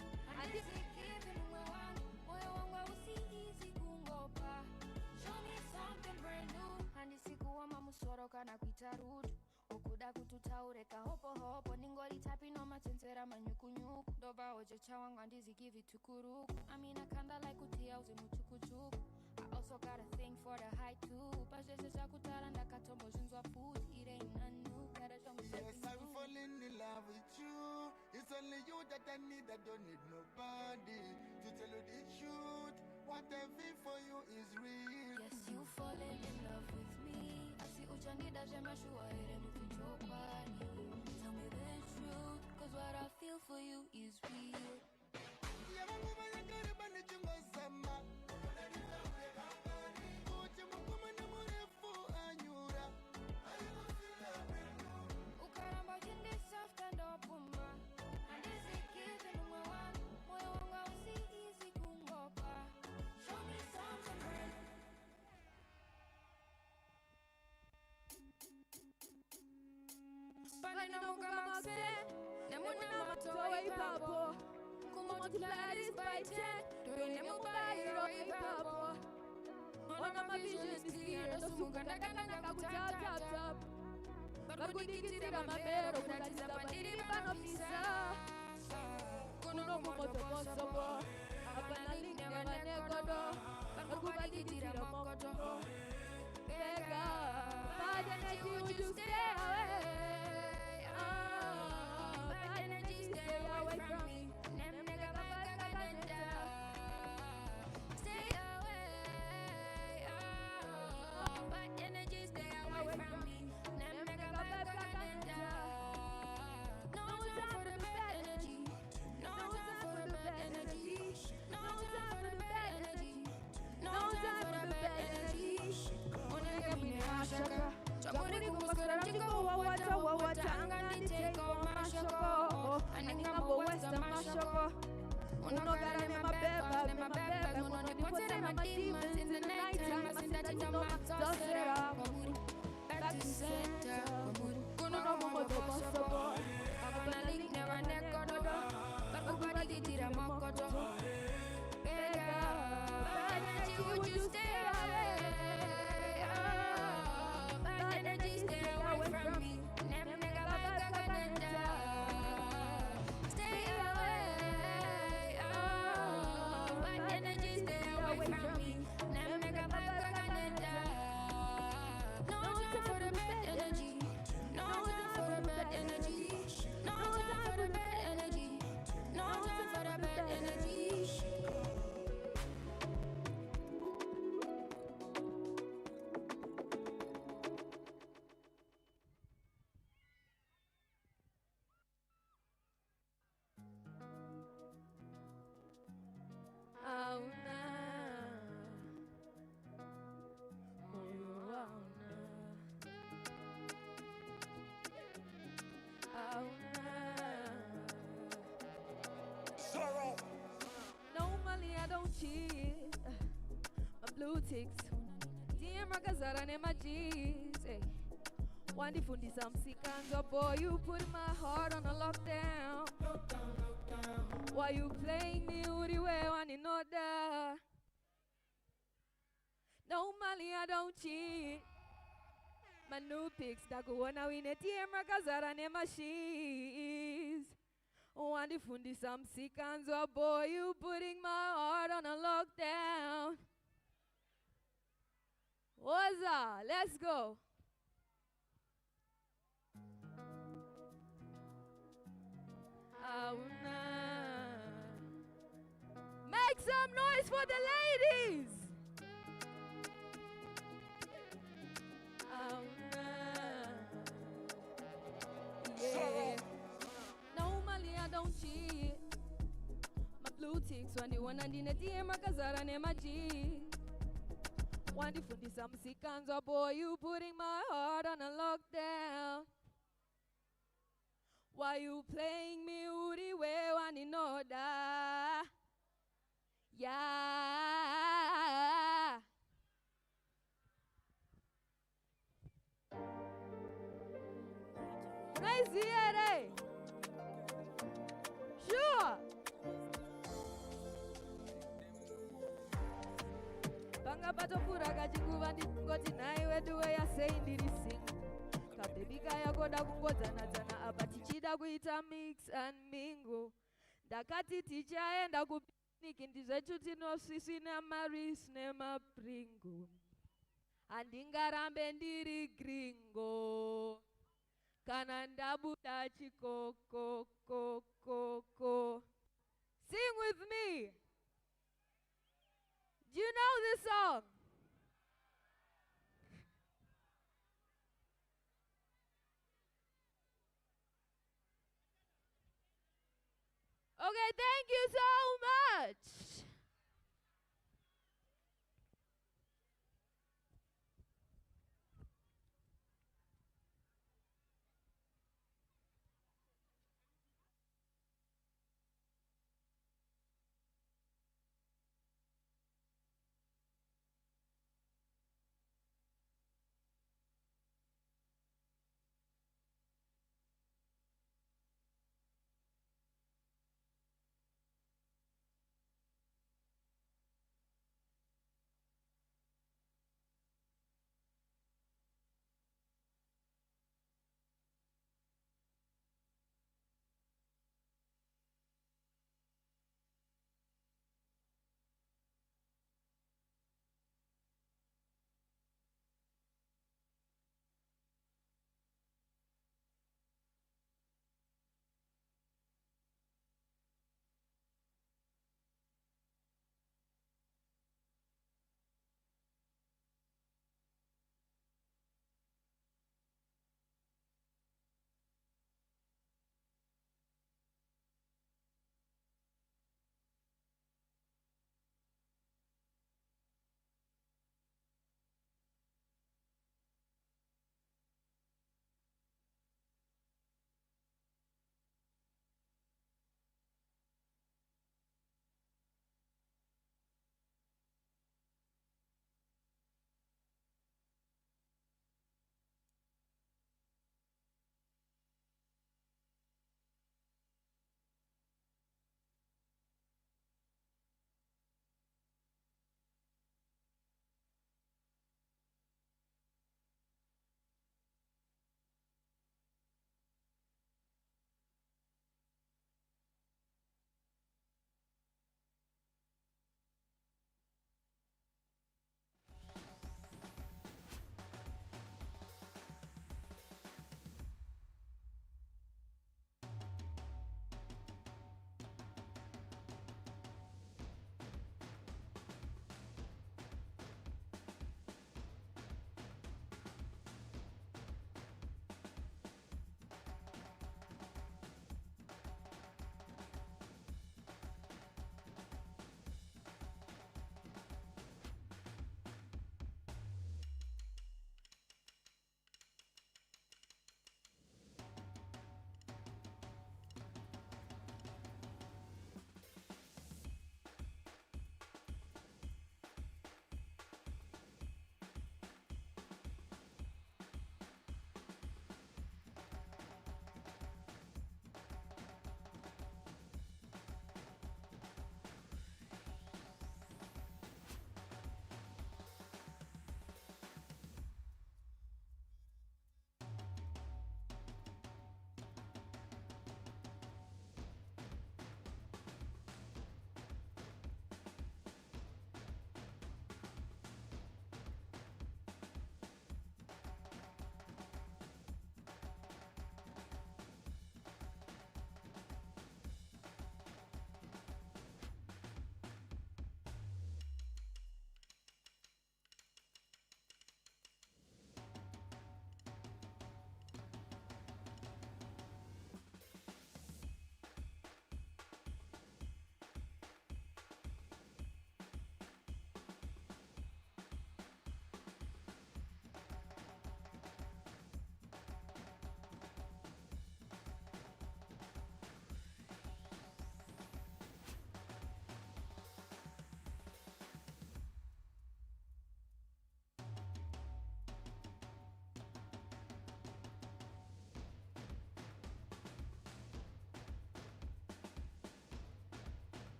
kana kuita rude ukuda kututaureka hopo ningolitapino matensera manyukunyuku ndobva ojecha wangu andizigivi tukuruku amina kanda like kutia uze muchukuchuku I also got a thing for the high too pazvese zvakutara ndakatombozvinzwa futi it ain't none new gotta show me something. Yes, I'm falling in love with you. It's only you that I need, I don't need nobody to tell you the truth. What I feel for you is real. Yes, you falling in love with me. Uchanida jemashua ere mukuchokwani. Tell me the truth, cause what I feel for you is real. Ukaramba jinde soft and opuma. And is it given moyo wangu si easy kungopa. Show me something real. Panina mugamase, nemuna matoi papo. Multiply this by 10, doing them by roi papo. One of my visions is clear, no sugar, tap. But good digit in my bed, or that is a pan of visa. Kuno no more to possible. Upon a link, never negodo. But good digit in a mokoto. Bega, bad energy, would you stay away? Bad energy, stay away from me. Normally I don't cheat. My blue ticks. Dear Magazara and my G's. One different some sick hands up, boy. You put my heart on a lockdown. Why you playing me with the way one in order? Normally I don't cheat. My new pics that go on in a dear Magazara and my shoes. One different some sick hands up, boy. You putting my heart on a lockdown. What's up? Let's go. Make some noise for the ladies. Yeah. Normally I don't cheat. My blue ticks when you wanna dinner dear Magazara and my G. One different some sick hands up, boy. You putting my heart on a lockdown. Why you playing me Uri way one in order? Yeah. Amuiziere. Sure. Panga patopura kachikuva ndingoti nhai wedu weyasei ndiri single. Kabebi kaya koda kungodzana-dzana apa tichida kuita mix and mingle. Ndakati tichaenda kupiniki ndizvetu tinosvisvina maris nemapringo. Handingarambe ndiri gringo. Kana ndabuda chikoko. Sing with me. Do you know this song? Okay, thank you so much.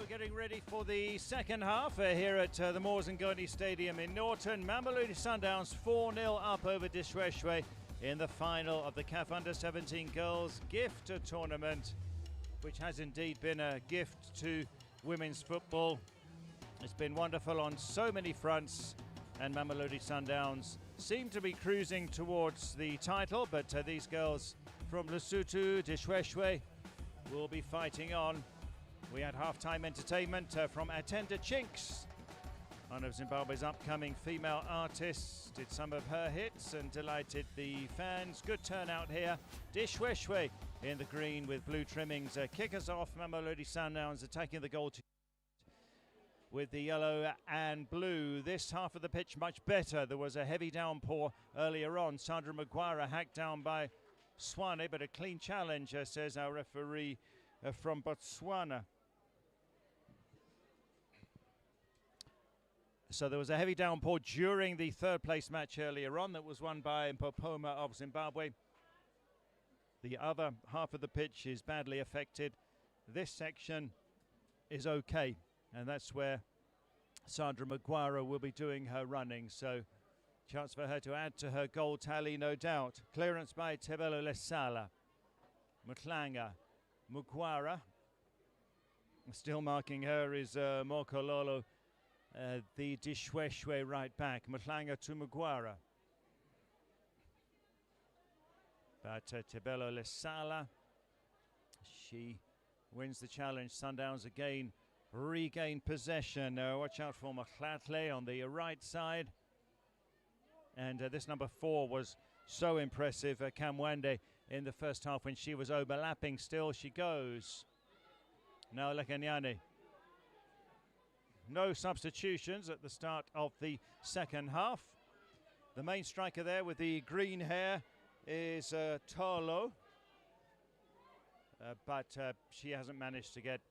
getting ready for the second half here at the Moors and Gurney Stadium in Norton. Mamelodi Sundowns 4-0 up over Lishoeshoe in the final of the CAF Under-17 Girls Gift Tournament, which has indeed been a gift to women's football. It's been wonderful on so many fronts, and Mamelodi Sundowns seem to be cruising towards the title, but these girls from Lesotho, Lishoeshoe, will be fighting on. We had half-time entertainment from Atenda Chinks, one of Zimbabwe's upcoming female artists, did some of her hits and delighted the fans. Good turnout here. Lishoeshoe in the green with blue trimmings kick us off. Mamelodi Sundowns attacking the goal with the yellow and blue. This half of the pitch much better. There was a heavy downpour earlier on. Sandra Maguire hacked down by Swane, but a clean challenge, says our referee from Botswana. So there was a heavy downpour during the third place match earlier on that was won by Mpopoma of Zimbabwe. The other half of the pitch is badly affected. This section is okay, and that's where Sandra Maguire will be doing her running. So chance for her to add to her goal tally, no doubt. Clearance by Tebelo Lesala. Mklanga. Maguire. Still marking her is Mokololo, the Lishoeshoe right back. Mklanga to Maguire. But Tebelo Lesala, she wins the challenge. Sundowns again regain possession. Watch out for Mkhatle on the right side. And this number 4 was so impressive, Kamwande, in the first half when she was overlapping. Still she goes. Now Lekanyane. No substitutions at the start of the second half. The main striker there with the green hair is Tolo. But she hasn't managed to get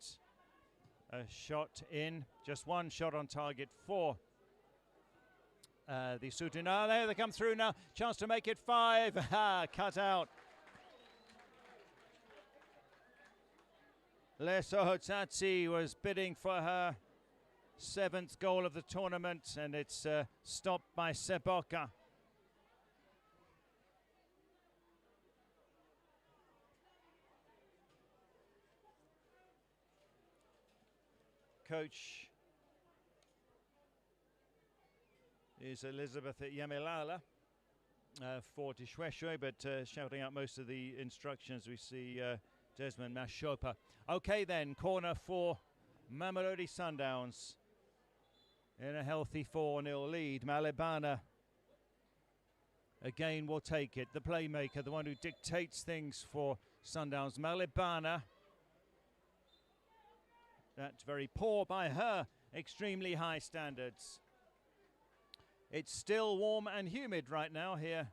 a shot in. Just one shot on target for the Sundowns. There they come through now. Chance to make it 5. Cut out. Lishoeshoe was bidding for her 7th goal of the tournament, and it's stopped by Seboka. Coach is Elizabeth Yamilala for Lishoeshoe, but shouting out most of the instructions. We see Desmond Mashopa. Okay then, corner for Mamelodi Sundowns in a healthy 4-0 lead. Malebana again will take it. The playmaker, the one who dictates things for Sundowns. Malebana. That's very poor by her. Extremely high standards. It's still warm and humid right now here.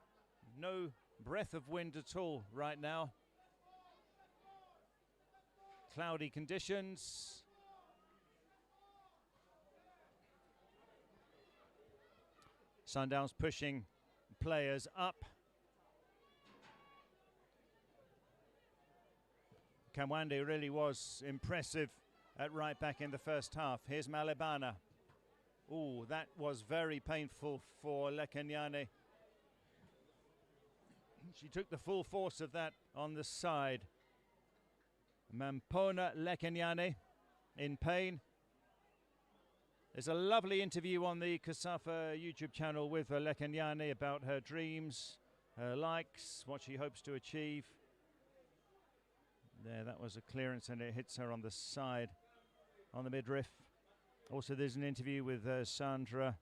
No breath of wind at all right now. Cloudy conditions. Sundowns pushing players up. Kamwande really was impressive at right back in the first half. Here's Malebana. Ooh, that was very painful for Lekanyane. She took the full force of that on the side. Mampona Lekanyane in pain. There's a lovely interview on the Kasafa YouTube channel with Lekanyane about her dreams, her likes, what she hopes to achieve. There, that was a clearance and it hits her on the side, on the midriff. Also, there's an interview with Sandra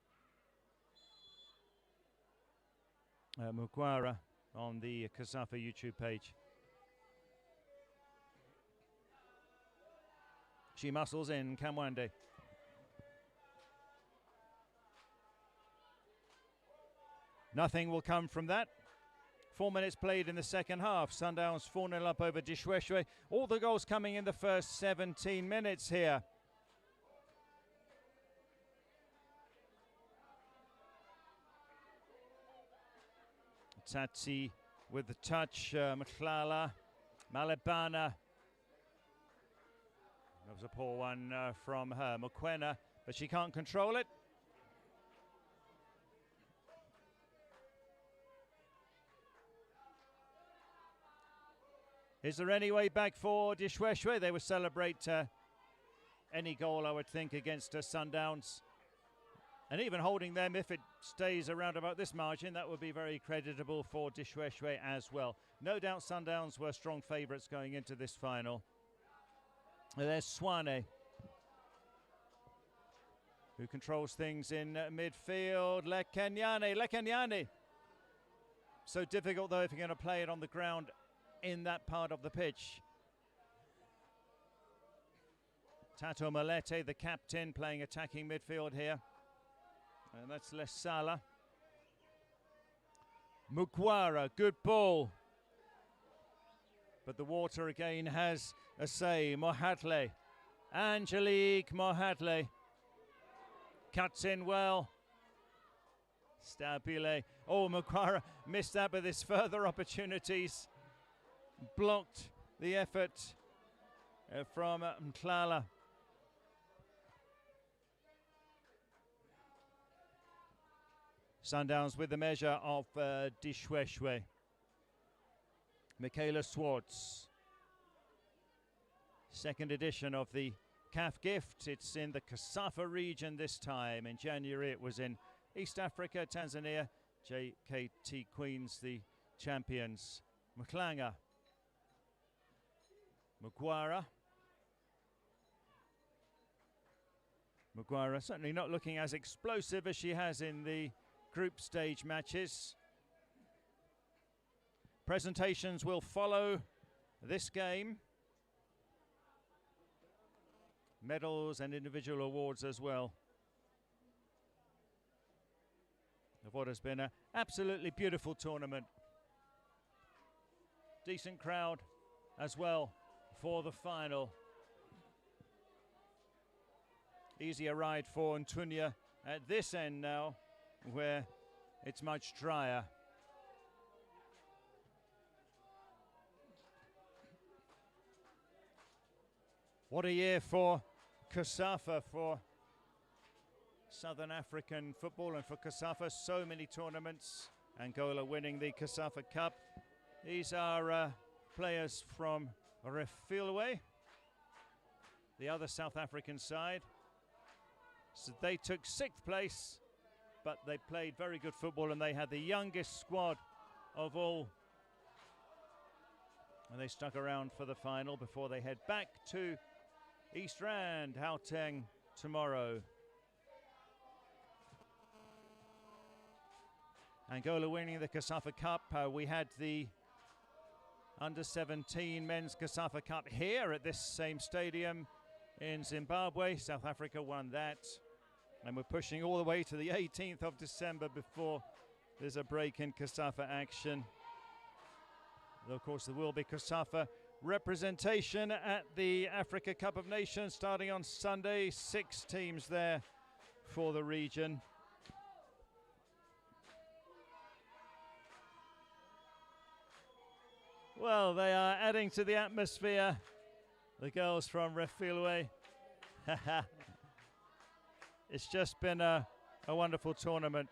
Mukwara on the Kasafa YouTube page. She muscles in, Kamwande. Nothing will come from that. 4 minutes played in the second half. Sundowns 4-0 up over Lishoeshoe. All the goals coming in the first 17 minutes here. Tsatsi with the touch, Mklala, Malebana. That was a poor one from her. Mokoena, but she can't control it. Is there any way back for Lishoeshoe? They would celebrate any goal, I would think, against Sundowns. And even holding them, if it stays around about this margin, that would be very creditable for Lishoeshoe as well. No doubt Sundowns were strong favourites going into this final. And there's Swane, who controls things in midfield. Lekenyane. So difficult, though, if you're going to play it on the ground in that part of the pitch. Tato Malete, the captain, playing attacking midfield here. And that's Lesala. Mugwara, good ball. But the water again has a say. Mohatle, Angelique Mohatle. Cuts in well. Stabile. Oh, Mugwara missed that, but there's further opportunities. Blocked the effort from Mklala. Sundowns with the measure of Lishoeshoe. Michaela Swartz. Second edition of the CAF gift. It's in the Kasafa region this time. In January it was in East Africa, Tanzania. JKT Queens, the champions. Mklanga. Mugwara certainly not looking as explosive as she has in the group stage matches. Presentations will follow this game. Medals and individual awards as well. Of what has been an absolutely beautiful tournament. Decent crowd as well for the final. Easier ride for Ntunya at this end now, where it's much drier. What a year for Kasafa, for Southern African football, and for Kasafa, so many tournaments. Angola winning the Kasafa Cup. These are players from Refilwe, the other South African side. So they took 6th place, but they played very good football, and they had the youngest squad of all. And they stuck around for the final before they head back to East Rand, Gauteng, tomorrow. Angola winning the Kasafa Cup. We had the Under-17 Men's Kasafa Cup here at this same stadium in Zimbabwe. South Africa won that. And we're pushing all the way to the 18th of December before there's a break in Kasafa action. Though, of course, there will be Kasafa representation at the Africa Cup of Nations starting on Sunday. 6 teams there for the region. Well, they are adding to the atmosphere. The girls from Refilwe. It's just been a wonderful tournament.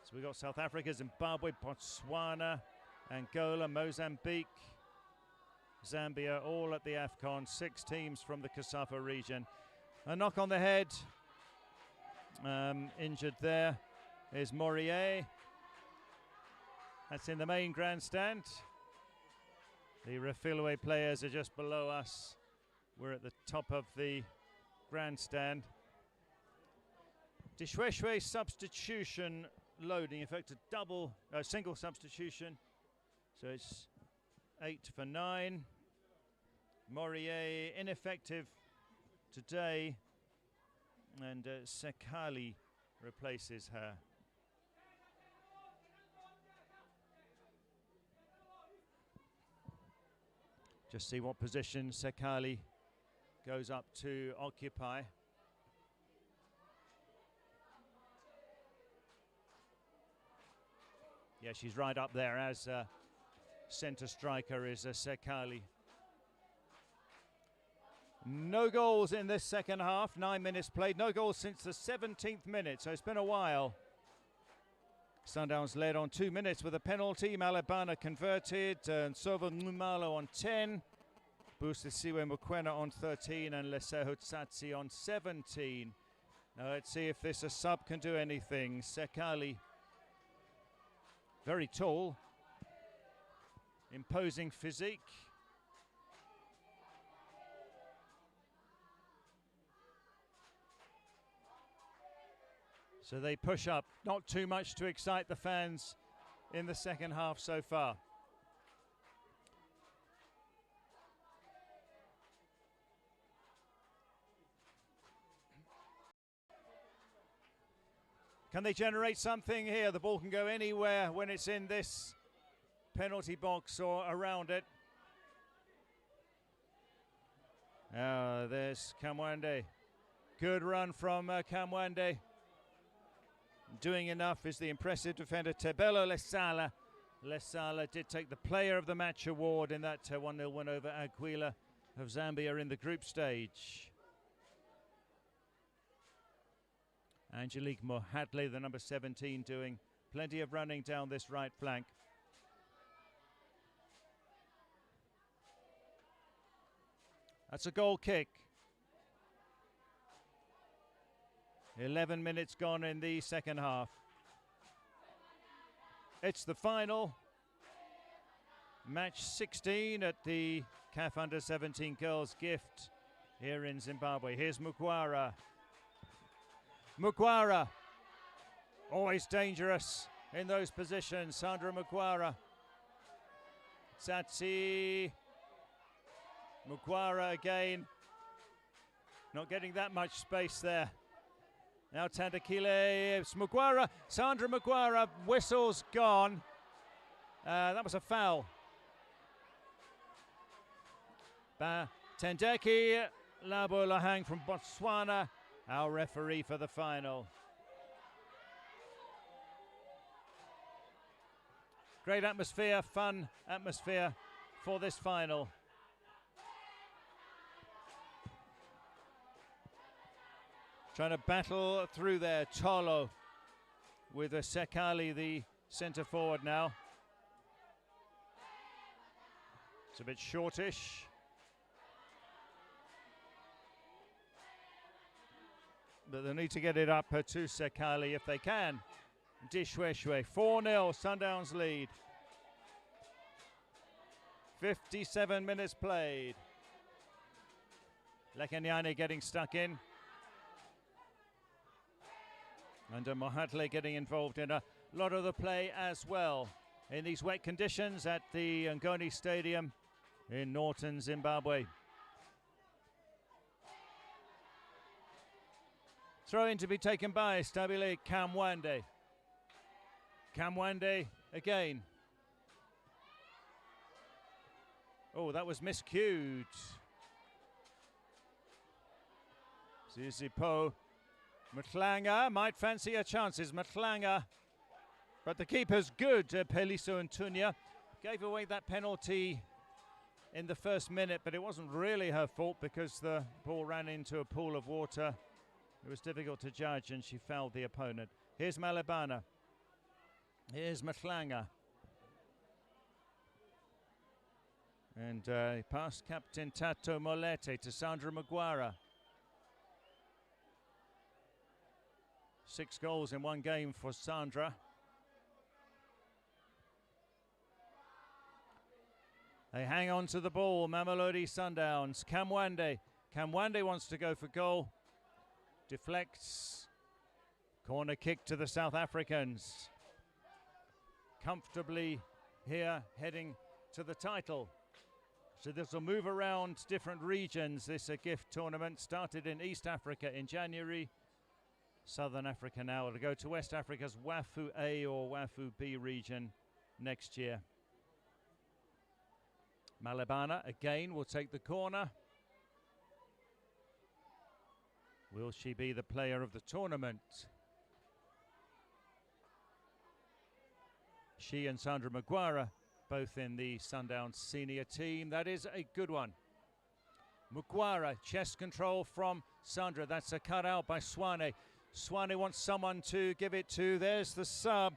So we've got South Africa, Zimbabwe, Botswana, Angola, Mozambique, Zambia, all at the AFCON. 6 teams from the Kasafa region. A knock on the head. Injured there is Morier. That's in the main grandstand. The Refilwe players are just below us. We're at the top of the grandstand. Lishoeshoe substitution loading, in fact a single substitution. So it's 8 for 9. Morier ineffective today, and Sekali replaces her. Just see what position Sekali goes up to occupy. Yeah, she's right up there as centre striker is Sekali. No goals in this second half, 9 minutes played. No goals since the 17th minute, so it's been a while. Sundowns led on 2 minutes with a penalty. Malebana converted, and Sova Numalo on 10. Busisiwe Mukwena on 13 and Lishoeshoe on 17. Now let's see if this a sub can do anything. Sekali, very tall, imposing physique. So they push up, not too much to excite the fans in the second half so far. Can they generate something here? The ball can go anywhere when it's in this penalty box or around it. There's Kamwande. Good run from Kamwande. Doing enough is the impressive defender Tebelo Lesala. Lesala did take the Player of the Match award in that 1-0 win over Aquila of Zambia in the group stage. Angelique Mohadle, the number 17, doing plenty of running down this right flank. That's a goal kick. 11 minutes gone in the second half. It's the final. Match 16 at the CAF Under-17 Girls Gift here in Zimbabwe. Here's Mukwara. Mukwara, always dangerous in those positions. Sandra Mukwara. Tsatsi. Mukwara again. Not getting that much space there. Now Tandakile, it's Mukwara. Sandra Mukwara, whistle's gone. That was a foul. Tendeki Labo Lahang from Botswana, our referee for the final. Great atmosphere, fun atmosphere for this final. Trying to battle through there, Tolo with Sekali, the centre forward now. It's a bit shortish. But they need to get it up to Sekali if they can. Lishoeshoe, 4-0, Sundowns lead. 57 minutes played. Lekenyane getting stuck in. And Mohatle getting involved in a lot of the play as well. In these wet conditions at the Ngoni Stadium in Norton, Zimbabwe. Throw in to be taken by Stabile Kamwande. Kamwande again. Oh, that was miscued. Zizipo. Matlanga might fancy her chances. Matlanga, but the keeper's good. Peliso and Tunya gave away that penalty in the first minute, but it wasn't really her fault because the ball ran into a pool of water. It was difficult to judge, and she fouled the opponent. Here's Malebana. Here's Matlanga. And past captain Tato Molete to Sandra Mukwara. 6 goals in one game for Sandra. They hang on to the ball, Mamelodi Sundowns. Kamwande. Kamwande wants to go for goal. Deflects. Corner kick to the South Africans. Comfortably here, heading to the title. So this will move around different regions. This gift tournament started in East Africa in January. Southern Africa now to go to West Africa's Wafu A or Wafu B region next year. Malebana again will take the corner. Will she be the player of the tournament? She and Sandra Mukwara both in the Sundowns senior team. That is a good one. Mugwara, chest control from Sandra. That's a cut out by Swane. Swane wants someone to give it to. There's the sub.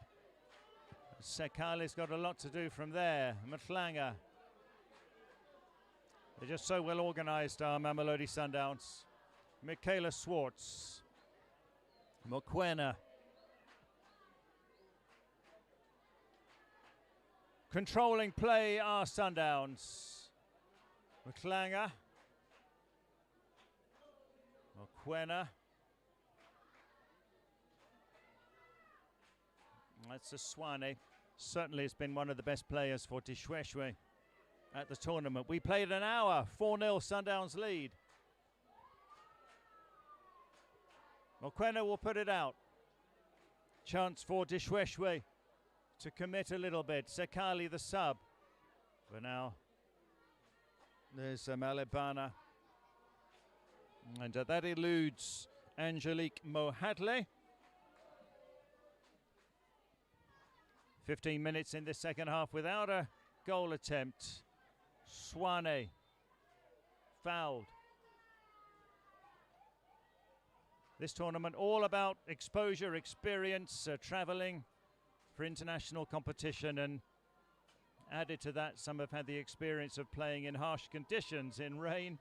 Sekali's got a lot to do from there. Mtlanga. They're just so well organised, our Mamelodi Sundowns. Michaela Swartz. Mokwena. Controlling play are Sundowns. Mtlanga. Mokwena. That's a Swane. Certainly has been one of the best players for Lishoeshoe at the tournament. We played an hour, 4-0 Sundowns lead. Mokwena will put it out. Chance for Lishoeshoe to commit a little bit. Sekali the sub. For now, there's Malebana. And that eludes Angelique Mohadle. 15 minutes in the second half without a goal attempt. Swane fouled. This tournament all about exposure, experience, travelling for international competition, and added to that, some have had the experience of playing in harsh conditions, in rain.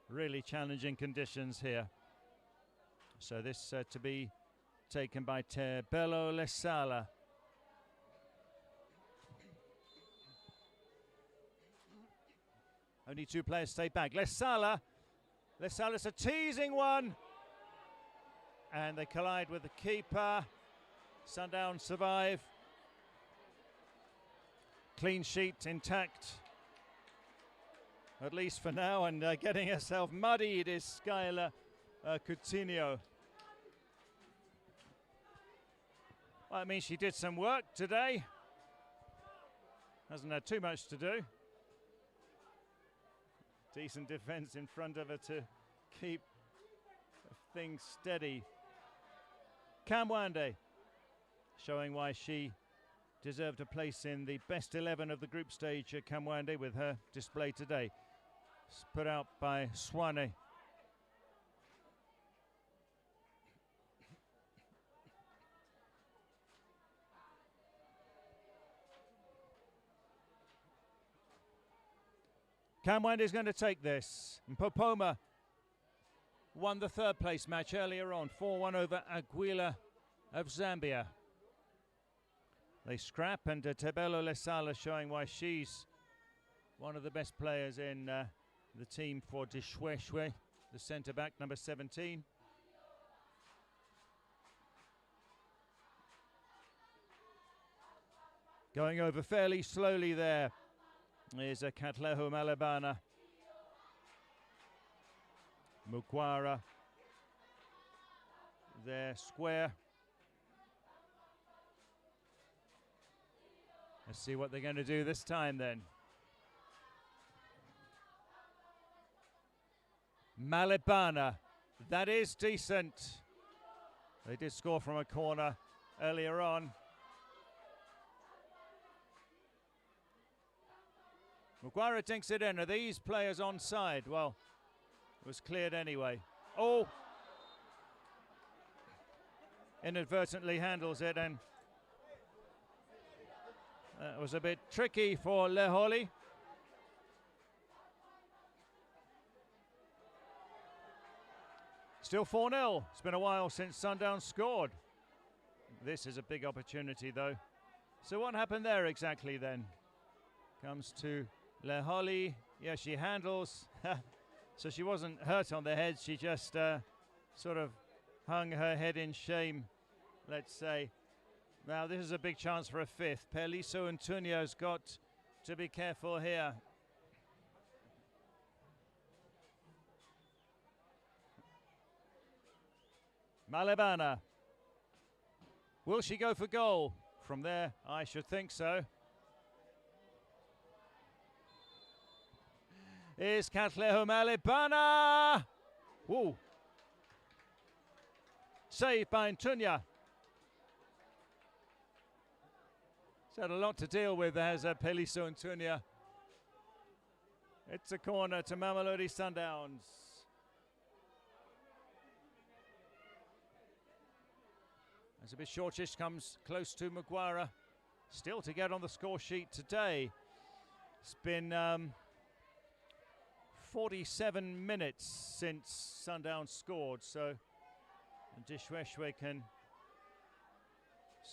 Really challenging conditions here. So this to be taken by Tebelo Lesala. Only two players stay back. Lesala's a teasing one. And they collide with the keeper. Sundowns survive. Clean sheet intact, at least for now, and getting herself muddied is Skylar Coutinho. Well, I mean, she did some work today. Hasn't had too much to do. Decent defense in front of her to keep things steady. Kamwande showing why she deserved a place in the best 11 of the group stage at Kamwande with her display today. It's put out by Swane. Kamwande is going to take this. Mpopoma won the third place match earlier on, 4-1 over Aguila of Zambia. They scrap, and Tebelo Lesala showing why she's one of the best players in the team for Lishoeshoe, the centre-back, number 17. Going over fairly slowly there is Katleho Malebana. Mugwara there, square. Let's see what they're going to do this time then. Malebana, that is decent. They did score from a corner earlier on. Mugwara dinks it in. Are these players onside? Well, it was cleared anyway. Oh! Inadvertently handles it, and that was a bit tricky for Leholi. Still 4-0. It's been a while since Sundowns scored. This is a big opportunity, though. So what happened there exactly then? Comes to Leholi. Yeah, she handles. So she wasn't hurt on the head. She just sort of hung her head in shame, let's say. Now, this is a big chance for a fifth. Peliso and Tunya's got to be careful here. Malebana. Will she go for goal? From there, I should think so. Is Katleho Malebana. Woo. Saved by Tunya. He's had a lot to deal with as Peliso and Tunya It's a corner to Mamelodi Sundowns. As a bit shortish, comes close to Maguire. Still to get on the score sheet today. It's been 47 minutes since Sundowns scored, so Lishoeshoe can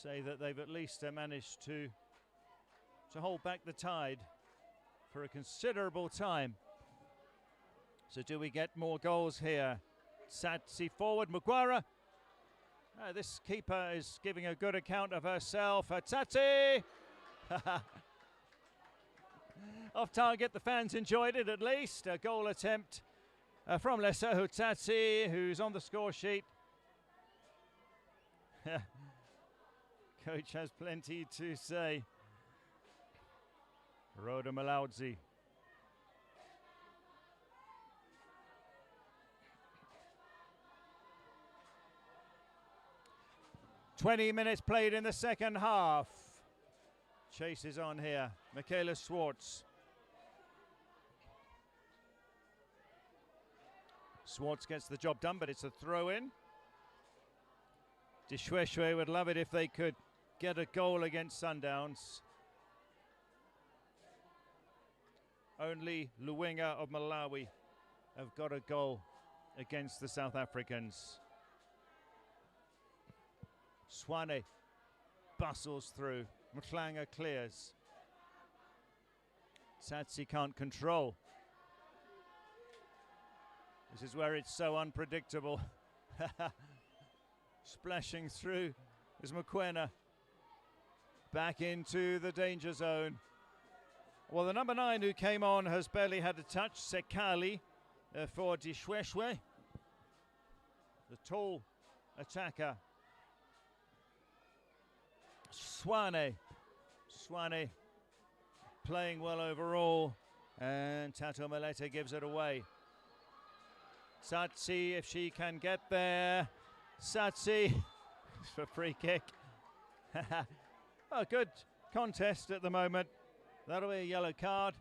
say that they've at least managed to hold back the tide for a considerable time. So do we get more goals here? Satsi forward, Maguire. This keeper is giving a good account of herself. Tsatsi! Off target, the fans enjoyed it at least. A goal attempt from Lishoeshoe Tsatsi, who's on the score sheet. Coach has plenty to say. Rhoda Malaudzi. "20 minutes played in the second half. Chase is on here. Michaela Swartz. Swartz gets the job done, but it's a throw-in. Lishoeshoe would love it if they could get a goal against Sundowns. Only Luwinga of Malawi have got a goal against the South Africans. Swane bustles through. Mhlanga clears. Tsatsi can't control. This is where it's so unpredictable. Splashing through is Mokoena. Back into the danger zone. Well, the number 9 who came on has barely had a touch. Sekali for Lishoeshoe. The tall attacker. Swane playing well overall, and Tato Maleta gives it away. Satsi, if she can get there. Satsi for free kick. A good contest at the moment. That'll be a yellow card.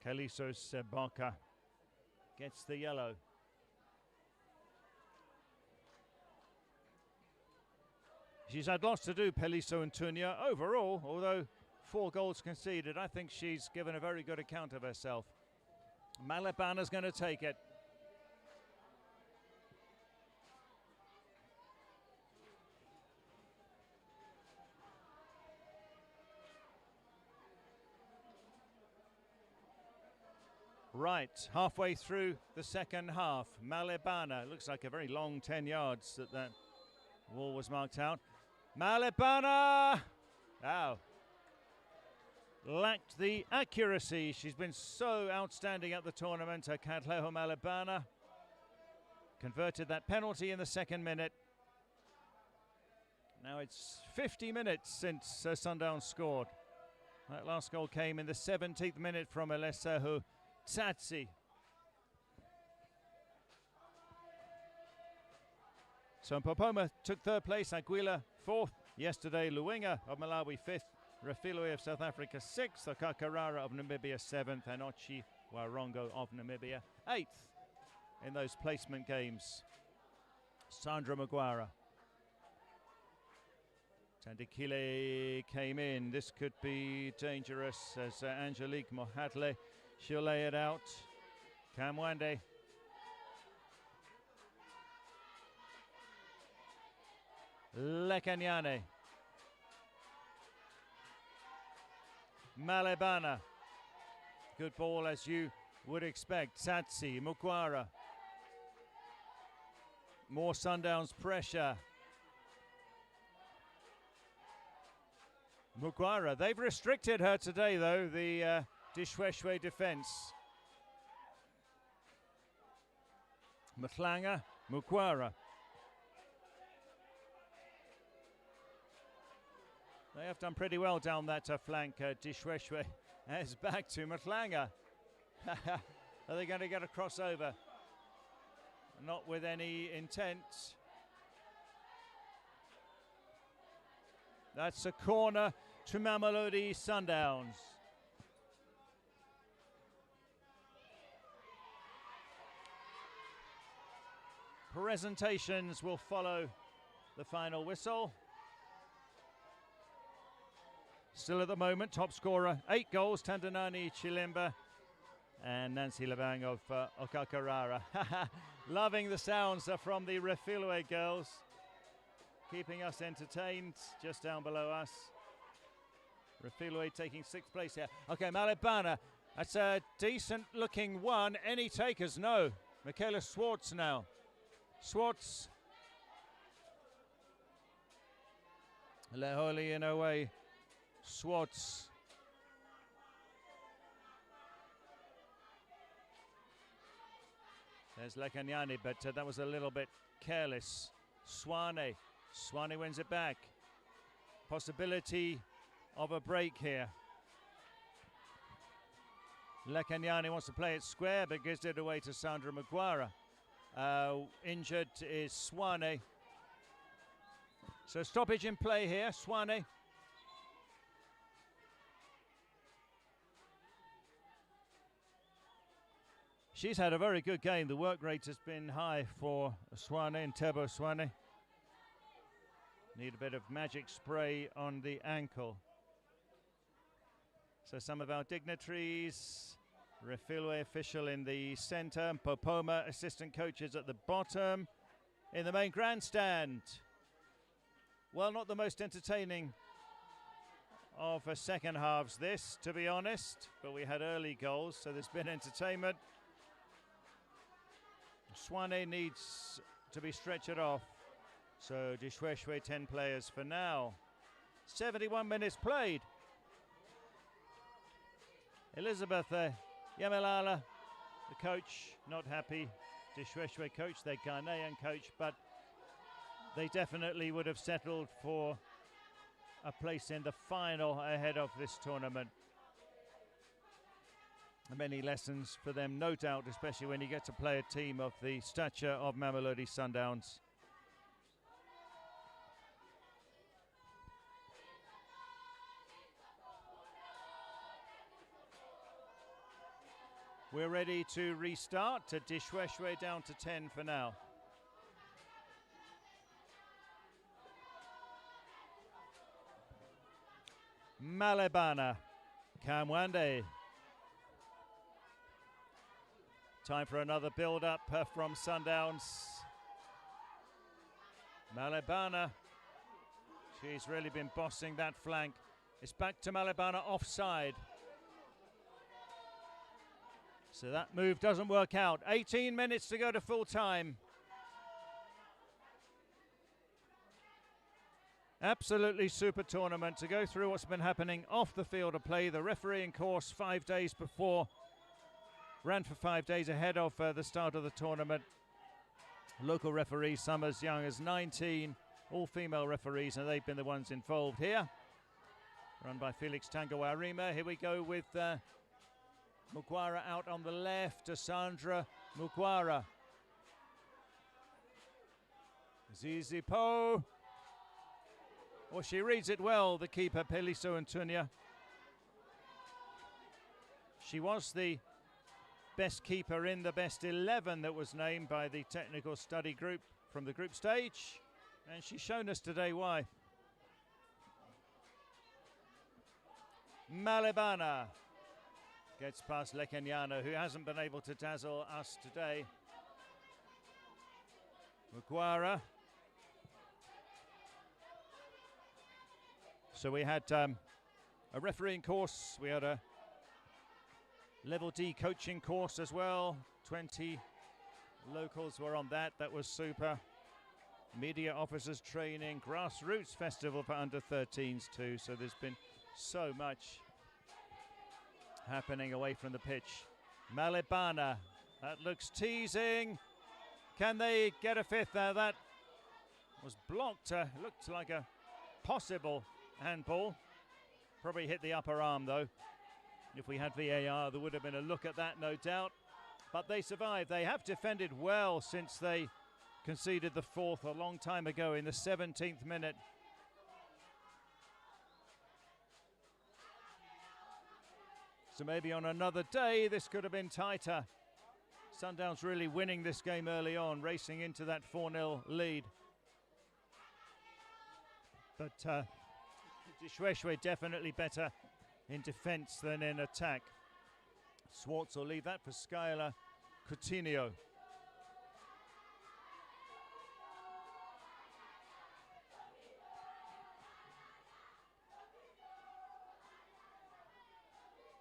Kaliso Sebaka gets the yellow. She's had lots to do, Peliso and Tunya. Overall, although 4 goals conceded, I think she's given a very good account of herself. Malebana's going to take it. Right, halfway through the second half, Malebana, looks like a very long 10 yards that wall was marked out. Malebana! Ow. Lacked the accuracy. She's been so outstanding at the tournament, Katleho Malebana. Converted that penalty in the second minute. Now it's 50 minutes since Sundowns scored. That last goal came in the 17th minute from Lishoeshoe Tsatsi. So Popoma took 3rd place, Aguila 4th. Yesterday, Luwinga of Malawi 5th, Refilwe of South Africa 6th, Okakarara of Namibia 7th, and Ochi Warongo of Namibia 8th in those placement games. Sandra Maguire. Tandikile came in. This could be dangerous as Angelique Mohatle. She'll lay it out. Kamwande. Lekanyane. Malebana. Good ball as you would expect. Tsatsi, Mukwara. More Sundowns pressure. Mukwara. They've restricted her today though, the Lishoeshoe defence. Mhlanga, Mukwara. They have done pretty well down that flank. Lishoeshoe is back to Mhlanga. Are they going to get a crossover? Not with any intent. That's a corner to Mamelodi Sundowns. Presentations will follow the final whistle. Still at the moment, top scorer, 8 goals, Tandanani Chilimba and Nancy Labang of Okakarara. Loving the sounds from the Refilwe girls, keeping us entertained just down below us. Refilwe taking 6th place here. Okay, Malebana, that's a decent looking one. Any takers? No. Michaela Swartz now. Swartz. Leholi in a way. Swartz. There's Lekanyani, but that was a little bit careless. Swane. Swane wins it back. Possibility of a break here. Lekanyani wants to play it square, but gives it away to Sandra Maguire. Injured is Swane. So stoppage in play here, Swane. She's had a very good game. The work rate has been high for Swane and Tebo Swane. Need a bit of magic spray on the ankle. So some of our dignitaries, Refilwe official in the center, Popoma assistant coaches at the bottom. In the main grandstand, well, not the most entertaining of second halves this, to be honest, but we had early goals, so there's been entertainment. Swane needs to be stretched off, so Lishoeshoe 10 players for now. 71 minutes played. Elizabeth Yamelala, the coach, not happy. Lishoeshoe coach, their Ghanaian coach, but they definitely would have settled for a place in the final ahead of this tournament. Many lessons for them, no doubt, especially when you get to play a team of the stature of Mamelodi Sundowns. We're ready to restart. To Lishoeshoe down to 10 for now. Malebana, Kamwande. Time for another build-up from Sundowns. Malebana, she's really been bossing that flank. It's back to Malebana offside. So that move doesn't work out. 18 minutes to go to full time. Absolutely super tournament to go through what's been happening off the field of play. The refereeing course 5 days before. Ran for 5 days ahead of the start of the tournament. Local referees, some as young as 19, all female referees, and they've been the ones involved here. Run by Felix Tangawarima. Here we go with Mukwara out on the left to Sandra Mukwara. Zizi Po. Well, she reads it well, the keeper, Peliso Antunia. She was the best keeper in the best 11 that was named by the technical study group from the group stage, and she's shown us today why. Malebana gets past Lekanyano, who hasn't been able to dazzle us today. Mukwara. So we had a refereeing course, we had a Level D coaching course as well. 20 locals were on that. That was super. Media officers training, grassroots festival for under 13s too. So there's been so much happening away from the pitch. Malebana, that looks teasing. Can they get a fifth there? That was blocked. Looked like a possible handball. Probably hit the upper arm though. If we had VAR, there would have been a look at that, no doubt. But they survived. They have defended well since they conceded the fourth a long time ago in the 17th minute. So maybe on another day this could have been tighter. Sundowns really winning this game early on, racing into that 4-0 lead. But Lishoeshoe definitely better in defence than in attack. Swartz will leave that for Skylar Coutinho.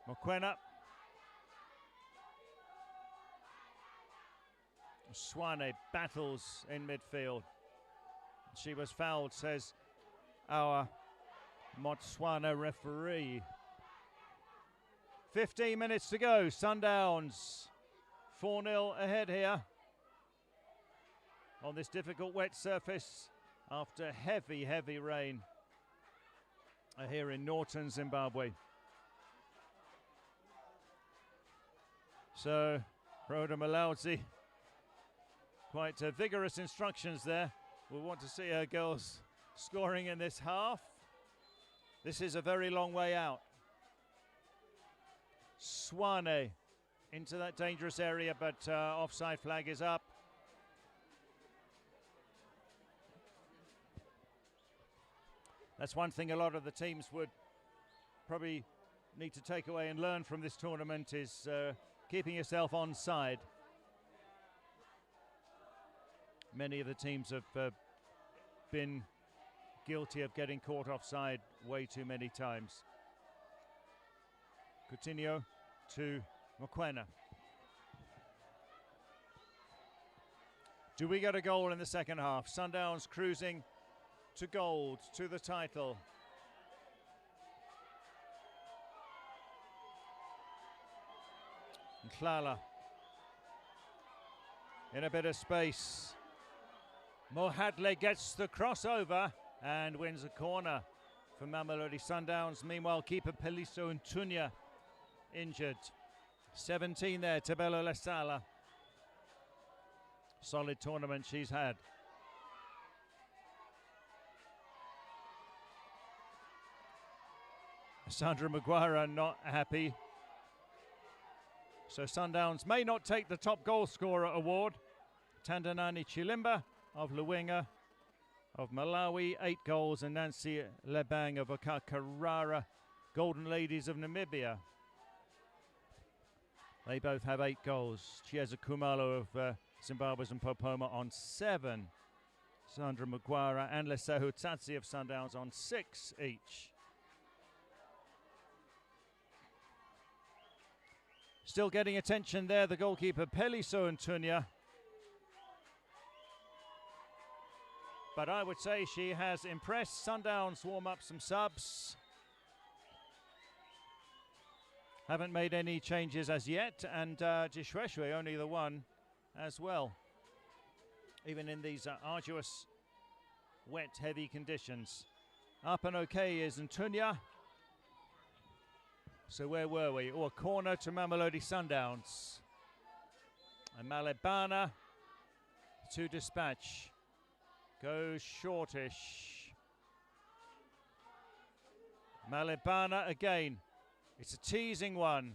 Mokoena. Swane battles in midfield. She was fouled, says our Botswana referee. 15 minutes to go. Sundowns 4-0 ahead here on this difficult wet surface after heavy, heavy rain here in Norton, Zimbabwe. So, Rhoda Malaudzi, quite vigorous instructions there. We'll want to see her girls scoring in this half. This is a very long way out. Swane into that dangerous area, but offside flag is up. That's one thing a lot of the teams would probably need to take away and learn from this tournament is keeping yourself onside. Many of the teams have been guilty of getting caught offside way too many times. Coutinho to Mokoena. Do we get a goal in the second half? Sundowns cruising to gold, to the title. Klala in a bit of space. Mohadle gets the crossover and wins a corner for Mamelodi Sundowns. Meanwhile, keeper Peliso and Tunya injured. 17 there, Tabelo Lesala. Solid tournament she's had. Sandra Maguire not happy. So Sundowns may not take the top goal scorer award. Tandanani Chilimba of Luenga of Malawi, 8 goals, and Nancy Lebang of Okakarara, Golden Ladies of Namibia. They both have 8 goals. Chiesa Kumalo of Zimbabwe's and Popoma on 7. Sandra Maguire and Lesehu Tsatsi of Sundowns on 6 each. Still getting attention there, the goalkeeper Peliso and Tunya. But I would say she has impressed. Sundowns warm up some subs. Haven't made any changes as yet, and Lishoeshoe only the one as well. Even in these arduous, wet, heavy conditions. Up and okay is Ntunya. So where were we? Oh, a corner to Mamelodi Sundowns. And Malebana to dispatch. Goes shortish. Malebana again. It's a teasing one.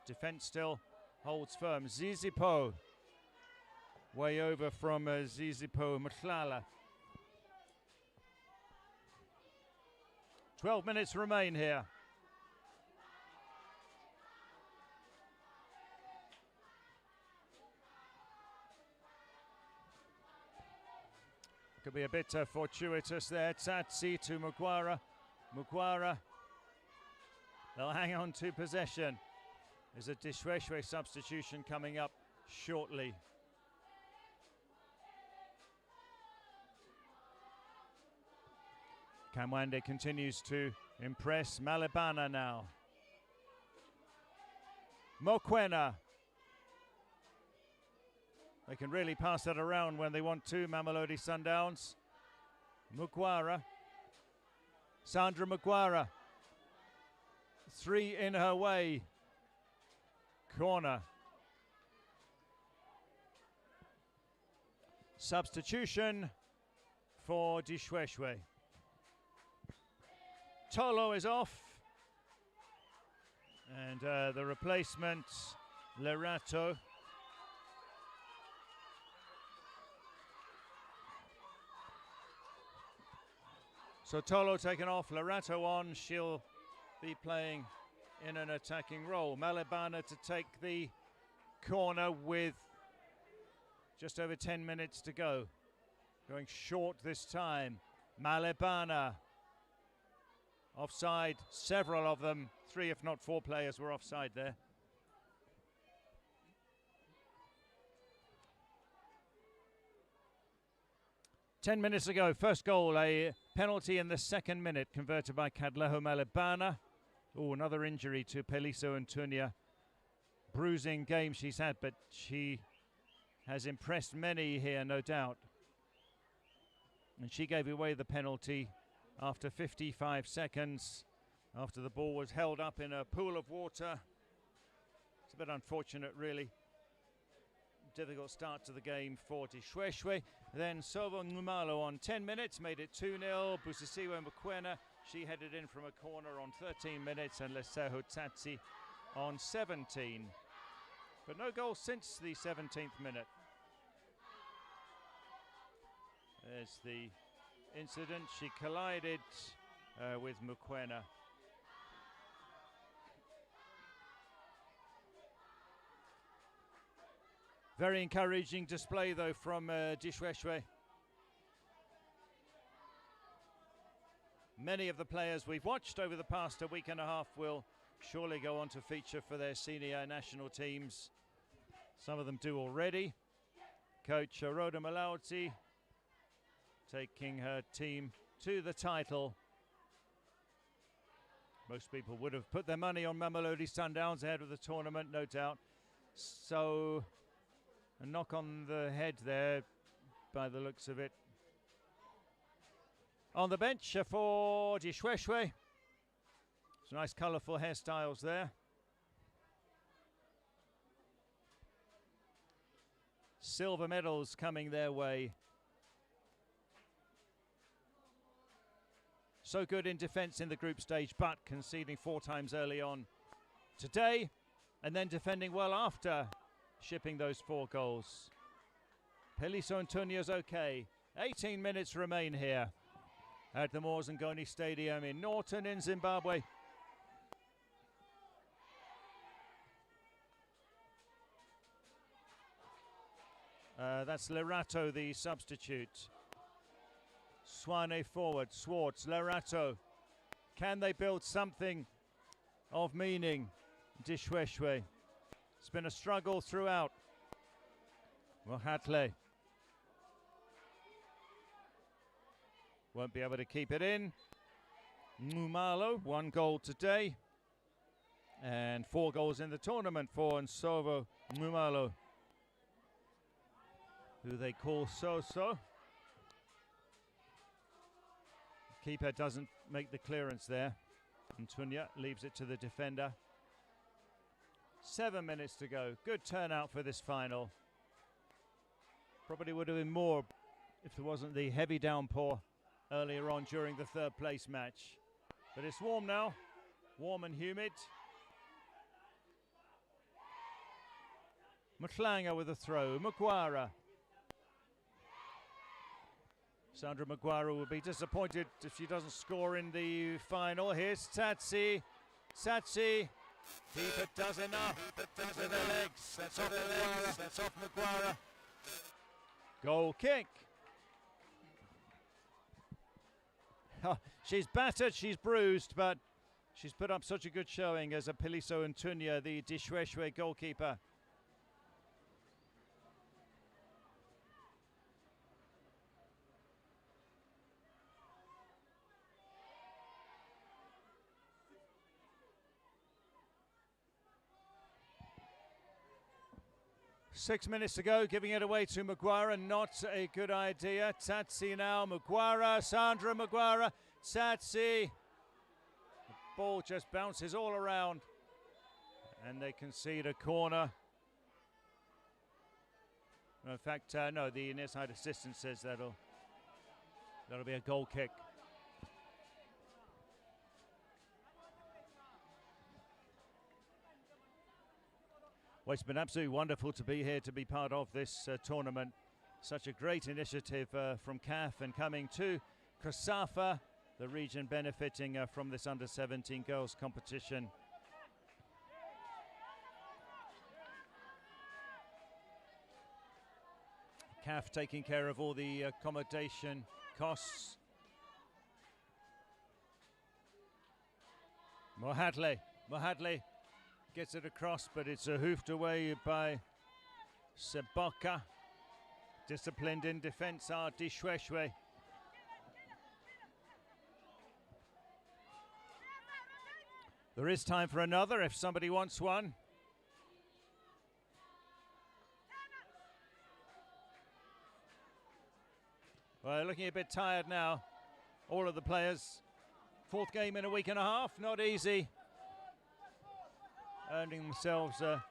Defence still holds firm. Zizipo. Way over from Zizipo Mhlala. 12 minutes remain here. Could be a bit fortuitous there. Tsatsi to Maguire. Maguire. They'll hang on to possession. There's a Lishoeshoe substitution coming up shortly. Kamwande continues to impress. Malebana now. Mokoena. They can really pass that around when they want to, Mamelodi Sundowns. Maguire. Sandra Maguire. 3 in her way. Corner. Substitution for Lishoeshoe. Tolo is off. And the replacement, Lerato. So Tolo taken off, Lerato on. She'll be playing in an attacking role. Malebana to take the corner with just over 10 minutes to go. Going short this time. Malebana. Offside, several of them. 3 if not 4 players were offside there. Ten minutes ago, first goal, a penalty in the second minute, converted by Kadleho Malebana. Oh, another injury to Peliso Antunia. Bruising game she's had, but she has impressed many here, no doubt. And she gave away the penalty after 55 seconds, after the ball was held up in a pool of water. It's a bit unfortunate, really. Difficult start to the game for Lishoeshoe. Then Sovo Ngumalo on 10 minutes, made it 2-0. Busisiwe Mokoena, she headed in from a corner on 13 minutes, and Leseho Tsatsi on 17. But no goal since the 17th minute. There's the incident. She collided with Mokoena. Very encouraging display, though, from Lishoeshoe. Many of the players we've watched over the past week and a half will surely go on to feature for their senior national teams. Some of them do already. Coach Rhoda Malauti taking her team to the title. Most people would have put their money on Mamelodi Sundowns ahead of the tournament, no doubt. So a knock on the head there by the looks of it. On the bench for Lishoeshoe. Some nice colourful hairstyles there. Silver medals coming their way. So good in defence in the group stage, but conceding 4 times early on today, and then defending well after shipping those 4 goals. Peliso Antonia's okay. 18 minutes remain here at the Moors and Ngoni Stadium in Norton in Zimbabwe. That's Lerato, the substitute. Swane forward, Swartz, Lerato. Can they build something of meaning? Lishoeshoe. It's been a struggle throughout. Mohatle won't be able to keep it in. Ngumalo, 1 goal today. And 4 goals in the tournament for Nsovo Ngumalo, who they call So-So. Keeper doesn't make the clearance there. Antunia leaves it to the defender. 7 minutes to go. Good turnout for this final. Probably would have been more if there wasn't the heavy downpour earlier on during the 3rd place match. But it's warm now. Warm and humid. Mhlanga with a throw. Magwara. Sandra Magwara will be disappointed if she doesn't score in the final. Here's Tsatsi. Tsatsi. Keeper does enough. With her legs. That's off Magwara. That's off Magwara. Goal kick. Oh, she's battered, she's bruised, but she's put up such a good showing as a Peliso Antunia, the Lishoeshoe goalkeeper. Six minutes to go, giving it away to Magwara, not a good idea. Tsatsi now, Magwara, Sandra Magwara, Tsatsi. The ball just bounces all around, and they concede a corner. In fact, no, the near-side assistant says that'll be a goal kick. Well, it's been absolutely wonderful to be here to be part of this tournament. Such a great initiative from CAF and coming to Kasafa, the region benefiting from this under-17 girls competition. CAF taking care of all the accommodation costs. Mohadle gets it across, but it's hoofed away by Seboka. Disciplined in defense are Lishoeshoe. There is time for another if somebody wants one. Well, looking a bit tired now, all of the players. Fourth game in a week and a half, not easy. Earning themselves a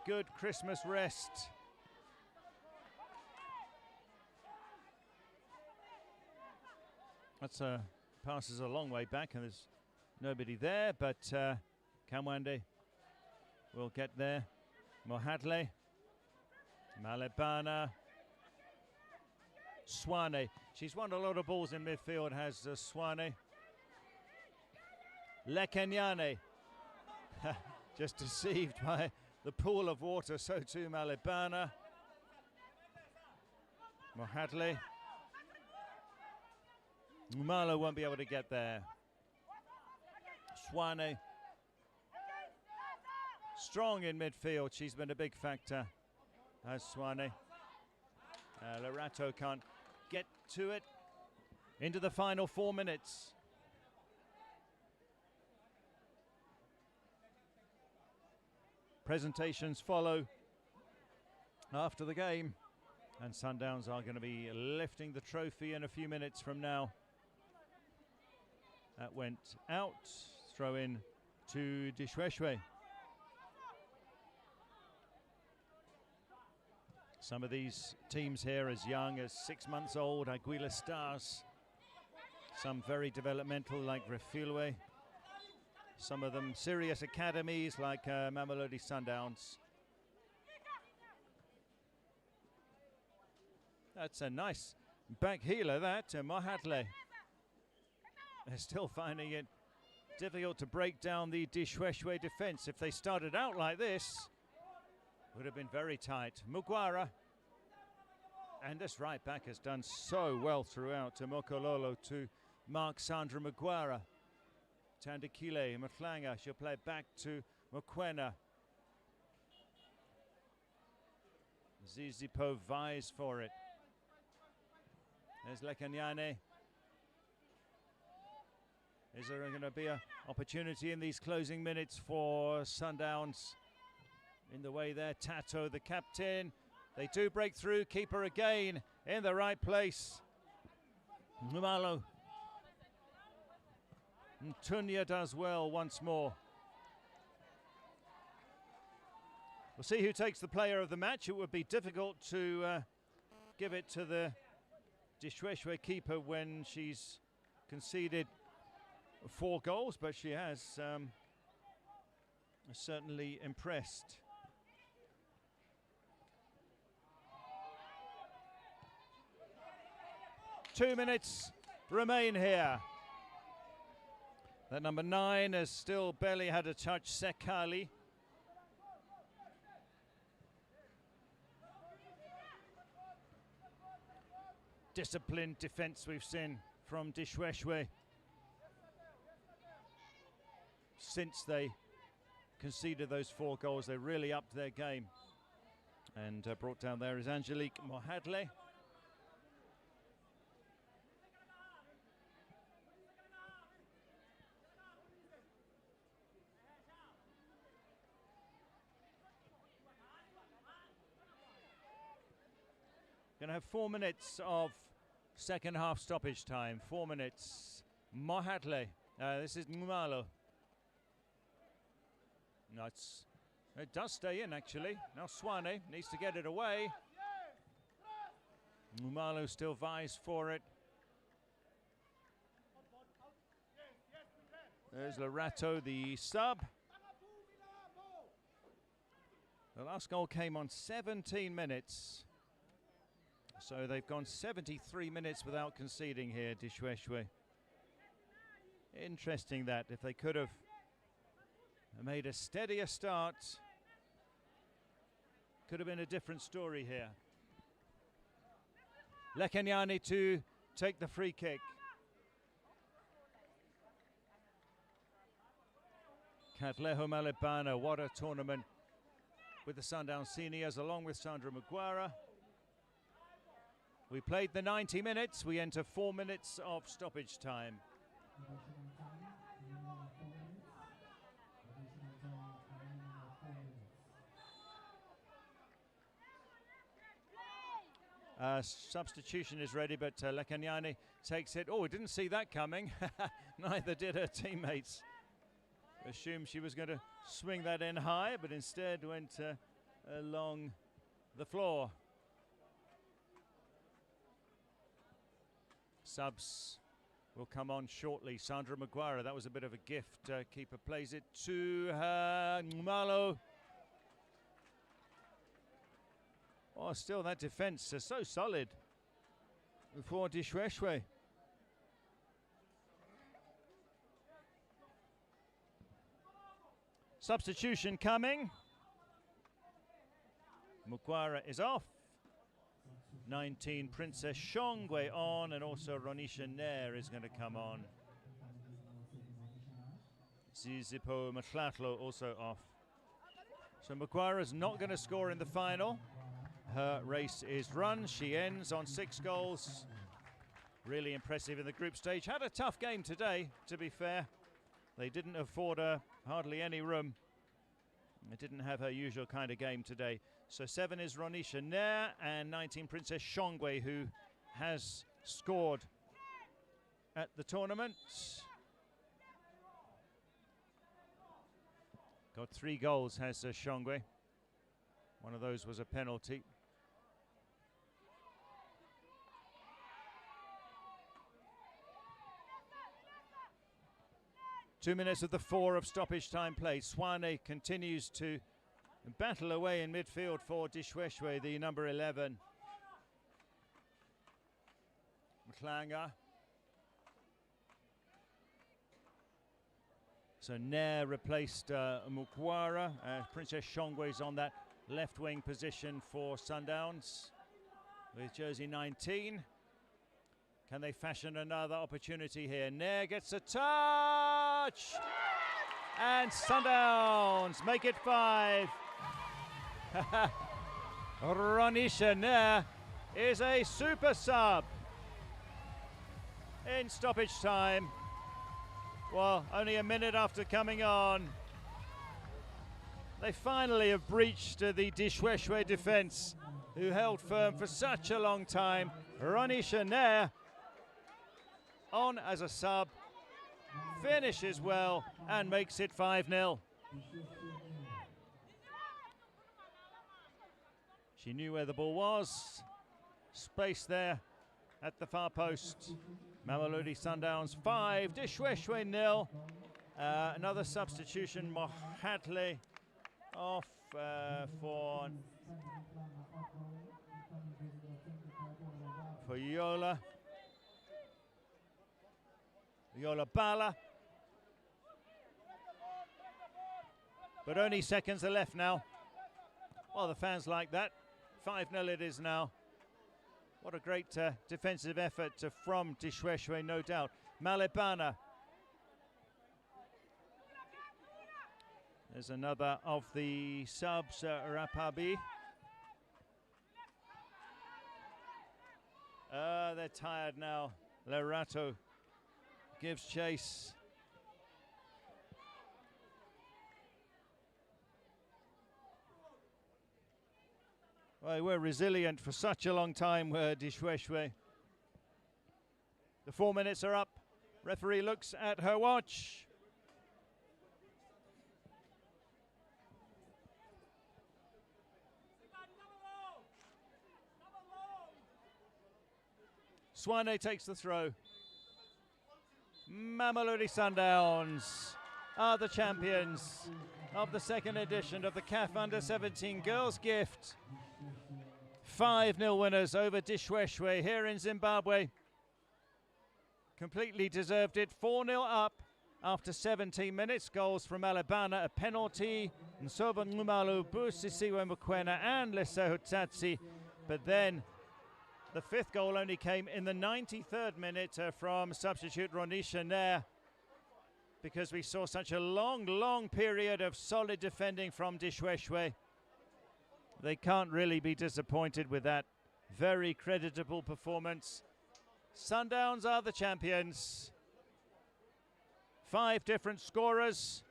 good Christmas rest. That's passes a long way back and there's nobody there, but Kamwande will get there. Mohadle, Malebana, Swane. She's won a lot of balls in midfield, has Swane. Lekenyane, just deceived by the pool of water, so too Malebana. Mohadle. Umalo won't be able to get there. Swane. Strong in midfield, she's been a big factor, as Swane. Lorato can't get to it. Into the final 4 minutes. Presentations follow after the game, and Sundowns are going to be lifting the trophy in a few minutes from now. That went out, throw in to Lishoeshoe. Some of these teams here as young as 6 months old, Aguila Stars. Some very developmental like Refilwe. Some of them serious academies like Mamelodi Sundowns. That's a nice back heeler, that, Mohadle. They're still finding it difficult to break down the Lishoeshoe defense. If they started out like this, would have been very tight. Mugwara. And this right back has done so well throughout. Mokololo to Mark Sandra Mugwara. Tandakile, Maflanga, she'll play it back to Mokwena. Zizipo vies for it. There's Lekanyane. Is there going to be an opportunity in these closing minutes for Sundowns? In the way there, Tato, the captain. They do break through, keeper again in the right place. Numalo. Tunya does well once more. We'll see who takes the player of the match. It would be difficult to give it to the Lishoeshoe keeper when she's conceded 4 goals, but she has certainly impressed. Two minutes remain here. That number 9 has still barely had a touch, Sekali. Disciplined defense we've seen from Lishoeshoe since they conceded those 4 goals. They really upped their game. And brought down there is Angelique Mohadle. Going to have 4 minutes of second half stoppage time. 4 minutes. Mohadle. This is Ngumalo. No, it does stay in actually. Now Swane needs to get it away. Ngumalo still vies for it. There's Lorato, the sub. The last goal came on 17 minutes. So they've gone 73 minutes without conceding here, Lishoeshoe. Interesting that if they could have made a steadier start, could have been a different story here. Lekenyani to take the free kick. Katleho Malebana, what a tournament with the Sundowns seniors along with Sandra Maguire. We played the 90 minutes, we enter 4 minutes of stoppage time. Substitution is ready, but Lekenyani takes it. Oh, we didn't see that coming. Neither did her teammates. Assumed she was going to swing that in high, but instead went along the floor. Subs will come on shortly. Sandra Maguire, that was a bit of a gift. Keeper plays it to her. Malo. Oh, still that defence is so solid for Lishoeshoe. Substitution coming. Maguire is off. 19, Princess Shongwe on, and also Ronisha Nair is going to come on. Zizipo Matlatlo also off. So Maguire is not going to score in the final. Her race is run. She ends on 6 goals. Really impressive in the group stage. Had a tough game today, to be fair. They didn't afford her hardly any room. They didn't have her usual kind of game today. So 7 is Ronisha Nair and 19 Princess Shongwe, who has scored at the tournament. Got 3 goals, has Shongwe. One of those was a penalty. Two minutes of the 4 of stoppage time play. Swane continues to battle away in midfield for Lishoeshoe, the number 11. Mklanga. So Nair replaced Mukwara. Princess Shongwe's on that left wing position for Sundowns with jersey 19. Can they fashion another opportunity here? Nair gets a touch! And Sundowns make it 5. Ronisha Nair is a super sub in stoppage time. Well, only a minute after coming on. They finally have breached the Lishoeshoe defence, who held firm for such a long time. Ronisha Nair on as a sub, finishes well and makes it 5-0. She knew where the ball was. Space there at the far post. Mamelodi Sundowns 5, Lishoeshoe 0. Another substitution, Mohatle off for Yola. Yola Bala. But only seconds are left now. Well, the fans like that. 5-0 it is now. What a great defensive effort from Lishoeshoe, no doubt. Malebana. There's another of the subs, Rapabi. They're tired now. Lerato gives chase. Well, they were resilient for such a long time, Lishoeshoe. The 4 minutes are up. Referee looks at her watch. Swane takes the throw. Mamelodi Sundowns are the champions of the second edition of the CAF Under-17 Girls Gift. 5-0 winners over Lishoeshoe here in Zimbabwe. Completely deserved it. 4-0 up after 17 minutes. Goals from Alabana, a penalty, Nsoba Ngumalu, Busisiwe Mukwena and Lishoeshoe. But then the fifth goal only came in the 93rd minute from substitute Ronisha Nair, because we saw such a long period of solid defending from Lishoeshoe. They can't really be disappointed with that. Very creditable performance. Sundowns are the champions. 5 different scorers.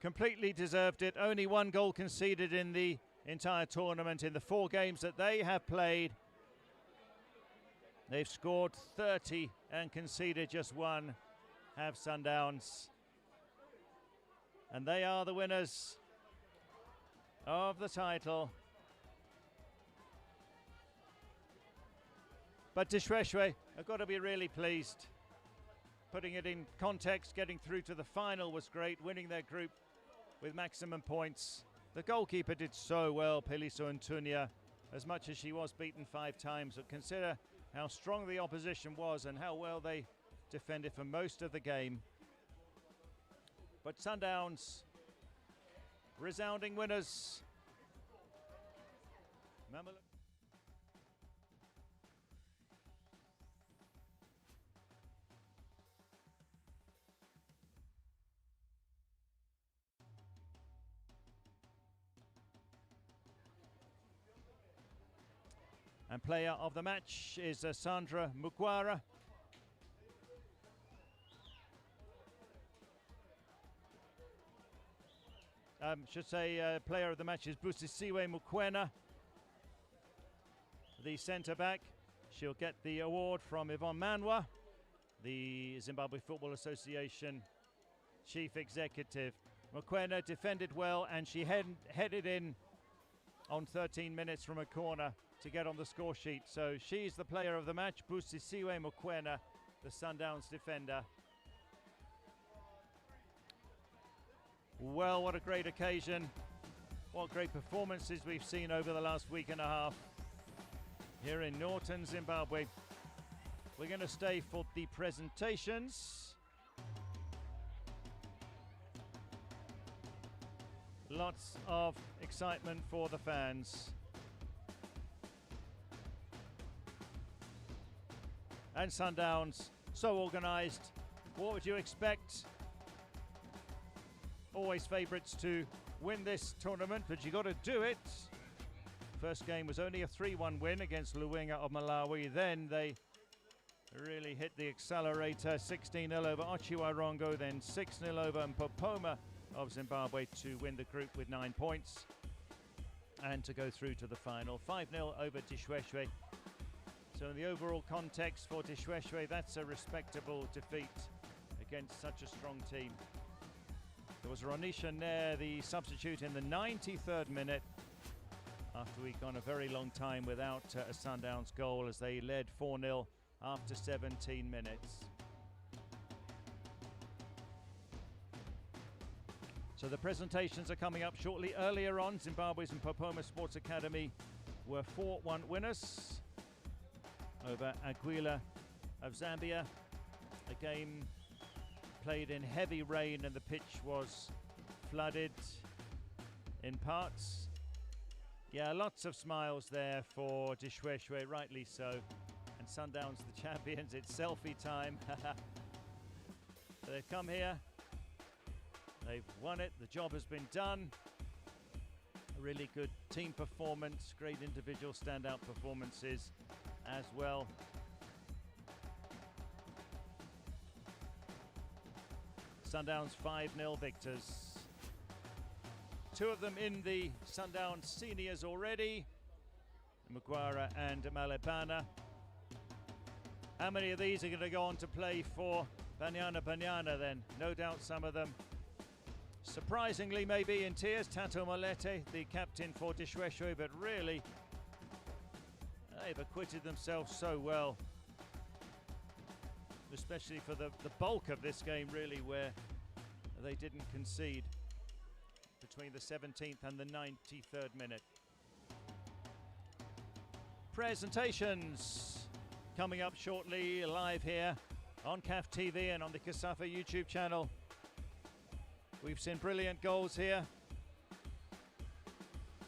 Completely deserved it. Only 1 goal conceded in the entire tournament in the 4 games that they have played. They've scored 30 and conceded just 1, have Sundowns. And they are the winners of the title. But Lishoeshoe have got to be really pleased. Putting it in context, getting through to the final was great, winning their group with maximum points. The goalkeeper did so well, Peliso Antunia, as much as she was beaten 5 times. But consider how strong the opposition was and how well they defended for most of the game. But Sundowns, resounding winners. Mamelodi. And player of the match is Sandra Mugwara. Player of the match is Busisiwe Mukwena, the centre-back. She'll get the award from Yvonne Manwa, the Zimbabwe Football Association Chief Executive. Mukwena defended well, and she headed in on 13 minutes from a corner to get on the score sheet. So she's the player of the match, Busisiwe Mukwena, the Sundowns defender. Well, what a great occasion. What great performances we've seen over the last week and a half here in Norton, Zimbabwe. We're going to stay for the presentations. Lots of excitement for the fans. And Sundowns, so organised. What would you expect? Always favourites to win this tournament, but you got to do it. First game was only a 3-1 win against Luwenga of Malawi. Then they really hit the accelerator, 16-0 over Ochiwarongo, then 6-0 over Mpopoma of Zimbabwe to win the group with 9 points and to go through to the final. 5-0 over Lishoeshoe. So in the overall context for Lishoeshoe, that's a respectable defeat against such a strong team. There was Ronisha Nair, the substitute, in the 93rd minute, after we'd gone a very long time without a Sundowns goal, as they led 4-0 after 17 minutes. So the presentations are coming up shortly. Earlier on, Zimbabwe's Mpopoma Sports Academy were 4-1 winners over Aguila of Zambia. A game played in heavy rain and the pitch was flooded in parts. Yeah, lots of smiles there for Lishoeshoe, rightly so. And Sundowns the champions, it's selfie time. So they've come here, they've won it, the job has been done. A really good team performance, great individual standout performances as well. Sundowns 5-0 victors. 2 of them in the Sundowns seniors already, Mugwara and Malebana. How many of these are going to go on to play for Banyana then? No doubt some of them. Surprisingly, maybe in tears, Tato Molete, the captain for Lishoeshoe, but really, they've acquitted themselves so well. especially for the bulk of this game, really, where they didn't concede between the 17th and the 93rd minute. Presentations coming up shortly, live here on CAF TV and on the CASAFA YouTube channel. We've seen brilliant goals here.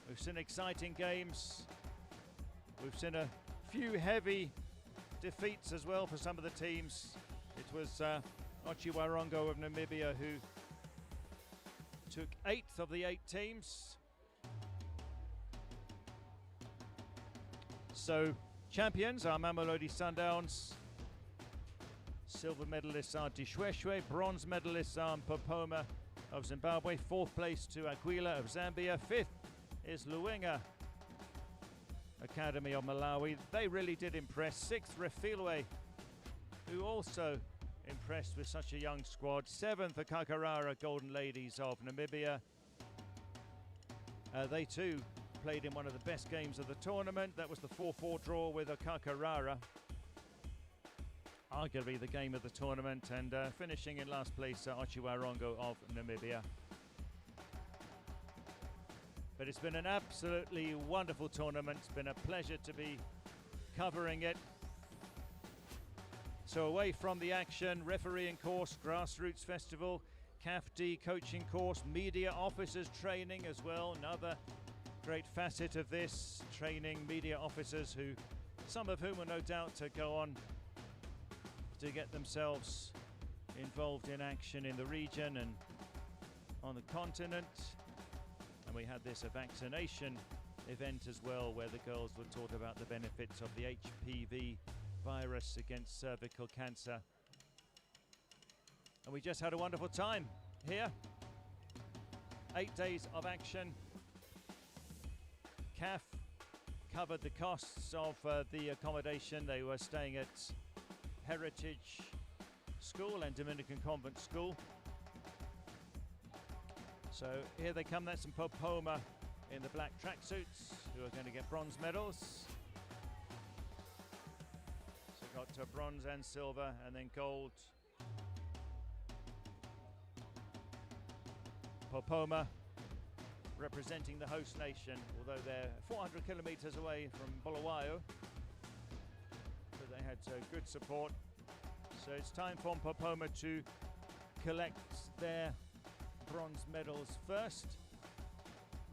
We've seen exciting games. We've seen a few heavy defeats as well for some of the teams. It was Ochiwarongo of Namibia who took 8th of the 8 teams. So champions are Mamelodi Sundowns. Silver medalists are Lishoeshoe. Bronze medalists are Popoma of Zimbabwe. 4th place to Aquila of Zambia. 5th is Luenga Academy of Malawi. They really did impress. 6th, Refilwe, who also impressed with such a young squad. 7th, the Kakarara Golden Ladies of Namibia. They too played in one of the best games of the tournament. That was the 4-4 draw with Kakarara. Arguably the game of the tournament, and finishing in last place, Ochiwarongo of Namibia. But it's been an absolutely wonderful tournament. It's been a pleasure to be covering it. So away from the action, refereeing course, grassroots festival, CAF D coaching course, media officers training as well. Another great facet of this, training media officers, who some of whom will no doubt to go on to get themselves involved in action in the region and on the continent. And we had this vaccination event as well, where the girls were taught about the benefits of the HPV virus against cervical cancer. And we just had a wonderful time here. 8 days of action. CAF covered the costs of the accommodation. They were staying at Heritage School and Dominican Convent School. So here they come. That's some Popoma in the black tracksuits who are going to get bronze medals. So got bronze and silver, and then gold. Popoma representing the host nation, although they're 400 kilometers away from Bulawayo. But they had good support. So it's time for Popoma to collect their bronze medals first.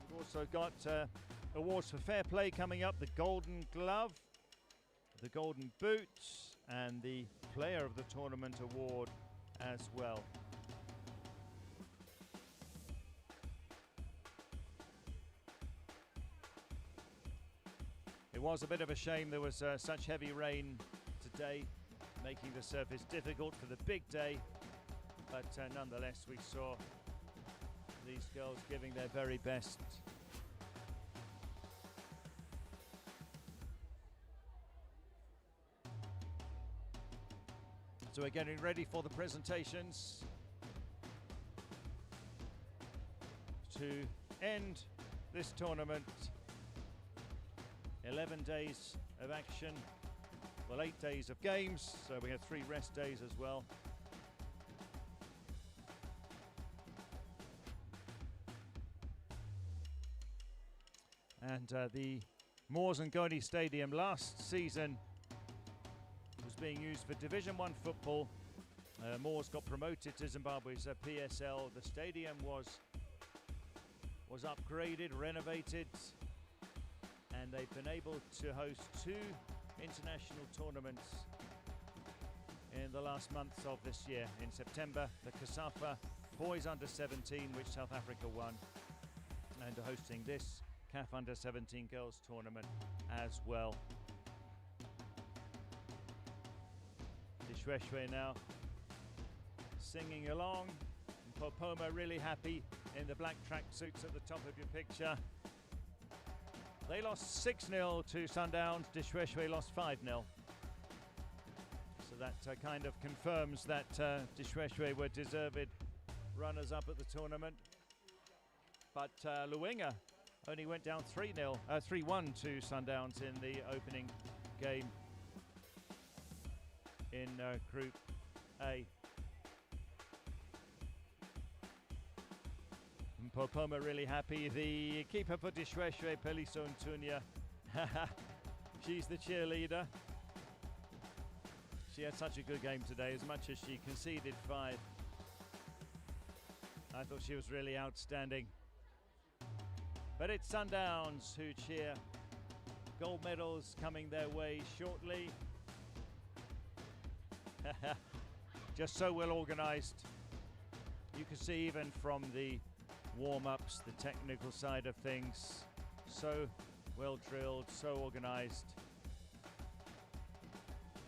We've also got awards for fair play coming up: the Golden Glove, the Golden Boot, and the Player of the Tournament award as well. It was a bit of a shame there was such heavy rain today, making the surface difficult for the big day, but nonetheless we saw these girls giving their very best. So we're getting ready for the presentations to end this tournament. 11 days of action, well, 8 days of games, so we had 3 rest days as well. And the Moors and Ngoni Stadium last season was being used for Division 1 football. Moors got promoted to Zimbabwe's PSL. The stadium was upgraded, renovated, and they've been able to host 2 international tournaments in the last months of this year. In September, the CASAFA Boys Under-17, which South Africa won, and hosting this CAF Under-17 Girls Tournament as well. Lishoeshoe now singing along. And Popoma really happy in the black tracksuits at the top of your picture. They lost 6-0 to Sundowns. Lishoeshoe lost 5-0. So that kind of confirms that Lishoeshoe were deserved runners-up at the tournament. But Luenga only went down 3-1 to Sundowns in the opening game in Group A. Popoma really happy. The keeper for Lishoeshoe, Peliso Ntunya. She's the cheerleader. She had such a good game today, as much as she conceded 5. I thought she was really outstanding. But it's Sundowns who cheer. Gold medals coming their way shortly. Just so well organized. You can see even from the warm-ups, the technical side of things, so well drilled, so organized.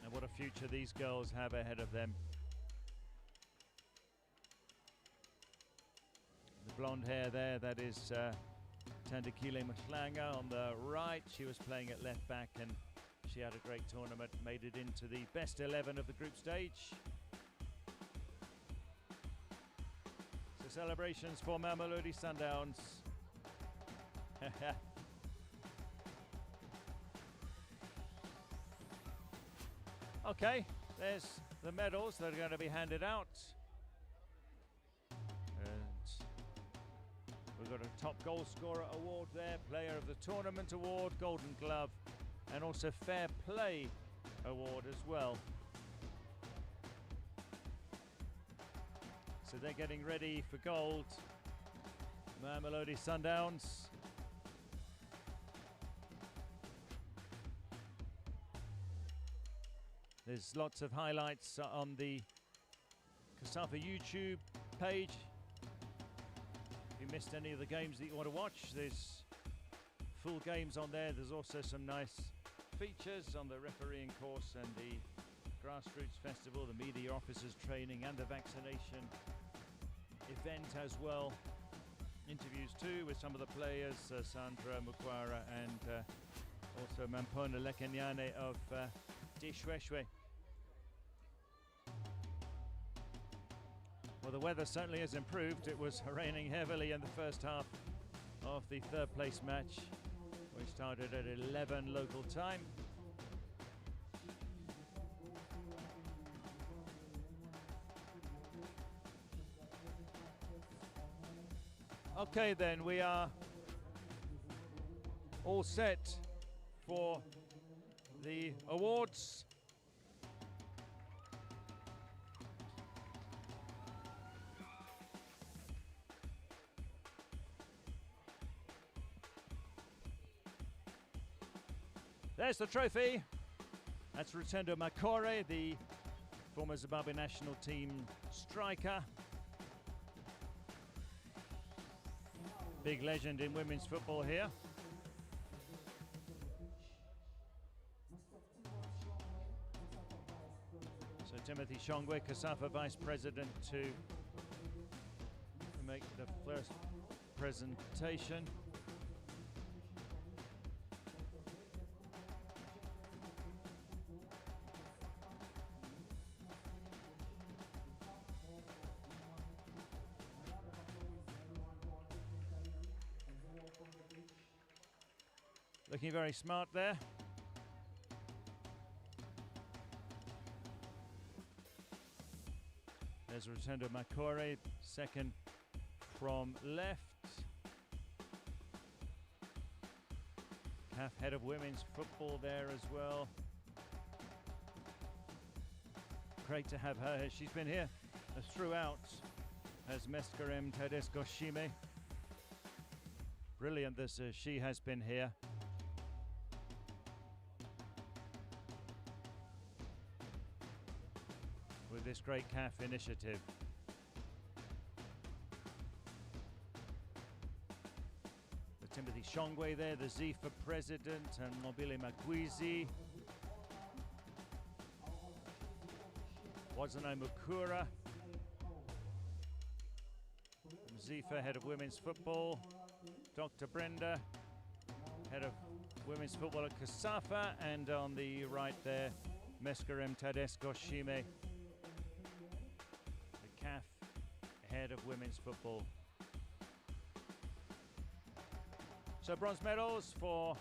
And what a future these girls have ahead of them. The blonde hair there, that is Tandakile Mhlanga on the right. She was playing at left back and she had a great tournament, made it into the best 11 of the group stage. So celebrations for Mamelodi Sundowns. Okay, there's the medals that are going to be handed out. We've got a top goal scorer award there, player of the tournament award, golden glove, and also fair play award as well. So they're getting ready for gold. Mamelodi Sundowns. There's lots of highlights on the CAF YouTube page. If you missed any of the games that you want to watch, there's full games on there. There's also some nice features on the refereeing course and the Grassroots Festival, the media officers training and the vaccination event as well. Interviews too with some of the players, Sandra Mukwara and also Mampona Lekenyane of Lishoeshoe. Well, the weather certainly has improved. It was raining heavily in the first half of the third place match, which started at 11 local time. Okay, then we are all set for the awards. There's the trophy. That's Rutendo Makore, the former Zimbabwe national team striker. Big legend in women's football here. So Timothy Shongwe, CAF Vice President, to make the first presentation. Looking very smart there. There's Rutendo Makore, second from left. CAF head of women's football there as well. Great to have her. She's been here throughout as Meskarem Tedesco-Shime. Brilliant this she has been here. With this great CAF initiative. The Timothy Shongwe there, the ZIFA president, and Mobile Makwizi. Wazanai Mukura. ZIFA, head of women's football. Dr. Brenda, head of women's football at CAF, and on the right there, Meskarem Tedesco-Shime, CAF head of women's football. So bronze medals for,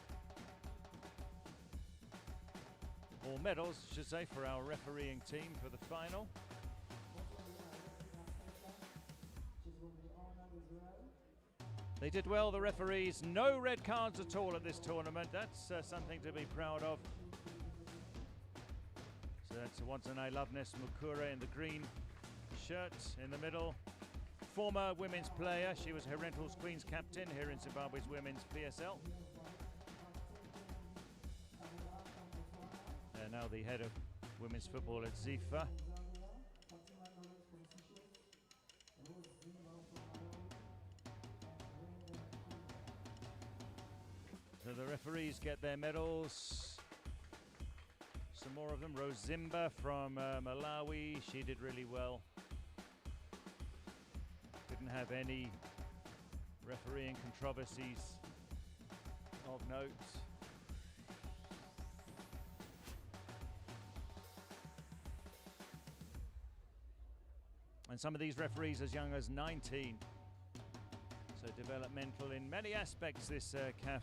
or medals, I should say, for our refereeing team for the final. They did well, the referees. No red cards at all at this tournament. That's something to be proud of. So that's Wanzanai Loveness Mukura in the green shirt in the middle. Former women's player. She was Herentals Queens captain here in Zimbabwe's women's PSL. And now the head of women's football at ZIFA. So the referees get their medals. Some more of them. Rose Zimba from Malawi. She did really well. Didn't have any refereeing controversies of note. And some of these referees as young as 19. So developmental in many aspects, this CAF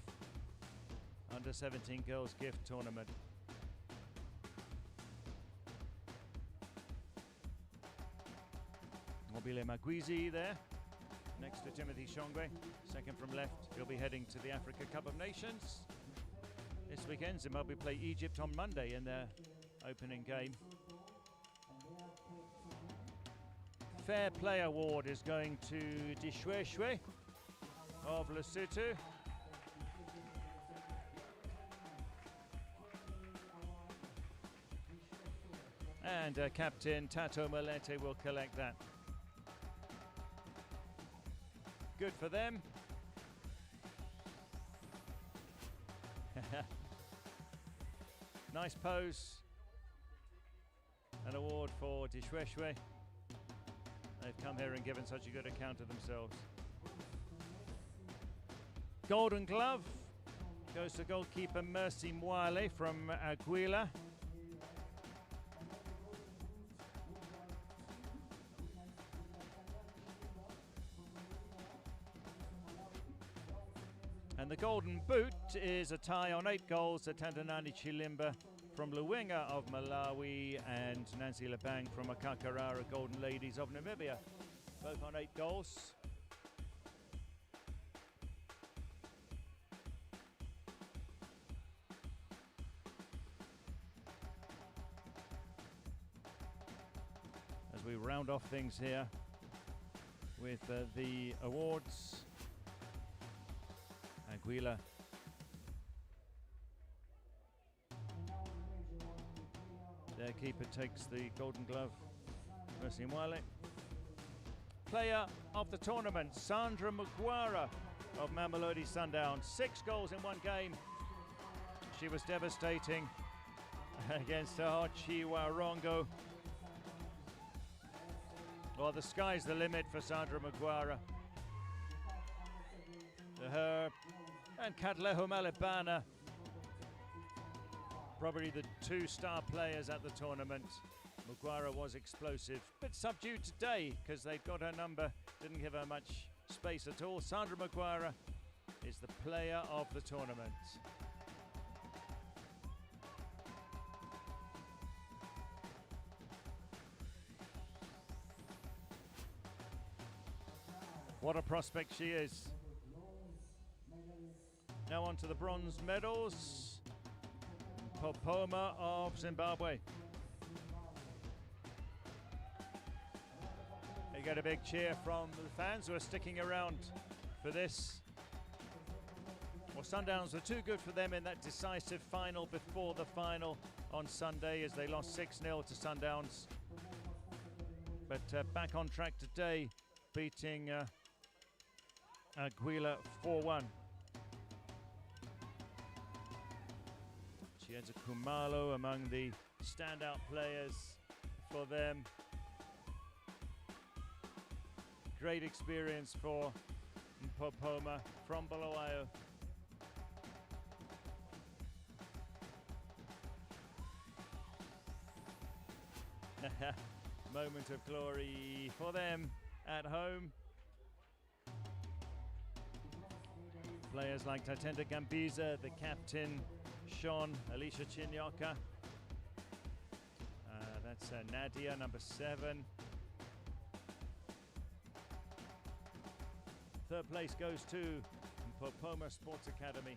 Under-17 Girls Gift Tournament. Mobile Magwizi there, next to Timothy Shongwe, second from left. He'll be heading to the Africa Cup of Nations this weekend. Zimbabwe play Egypt on Monday in their opening game. Fair Play Award is going to Lishoeshoe of Lesotho. And Captain Tato Malete will collect that. Good for them. Nice pose. An award for Lishoeshoe. They've come here and given such a good account of themselves. Golden Glove goes to goalkeeper Mercy Mwale from Aguila. And the Golden Boot is a tie on 8 goals to Tandanani Chilimba from Luwenga of Malawi and Nancy Labang from Akakarara Golden Ladies of Namibia. Both on 8 goals. As we round off things here with the awards. Aguila. Their keeper takes the Golden Glove. Mercy Mwale. Player of the tournament, Sandra Mugwara of Mamelodi Sundowns. 6 goals in 1 game. She was devastating against Hachiwa Rongo. Well, the sky's the limit for Sandra Mugwara. Her and Katleho Malebana, probably the 2 star players at the tournament. Mugwara was explosive, but subdued today because they'd got her number, didn't give her much space at all. Sandra Mugwara is the player of the tournament. What a prospect she is. Now on to the bronze medals. Popoma of Zimbabwe. They get a big cheer from the fans who are sticking around for this. Well, Sundowns were too good for them in that decisive final before the final on Sunday as they lost 6-0 to Sundowns. But back on track today, beating Aguila 4-1. Chieza Kumalo among the standout players for them. Great experience for Popoma from Bulawayo. Moment of glory for them at home. Players like Tatenda Gambiza, the captain, Sean, Alicia Chinyoka. That's Nadia, number 7. Third place goes to Popoma Sports Academy.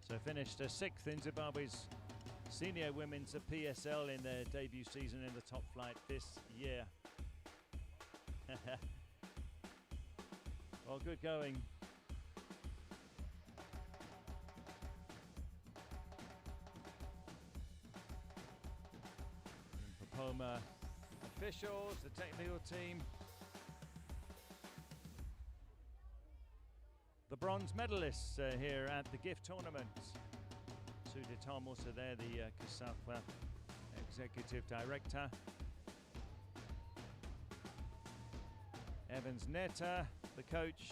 So finished 6th in Zimbabwe's senior women's PSL in their debut season in the top flight this year. Well, good going. Popoma officials, the technical team. The bronze medalists here at the gift tournament. Sudi Tom also there, the CAF executive director. Evans Netta, the coach.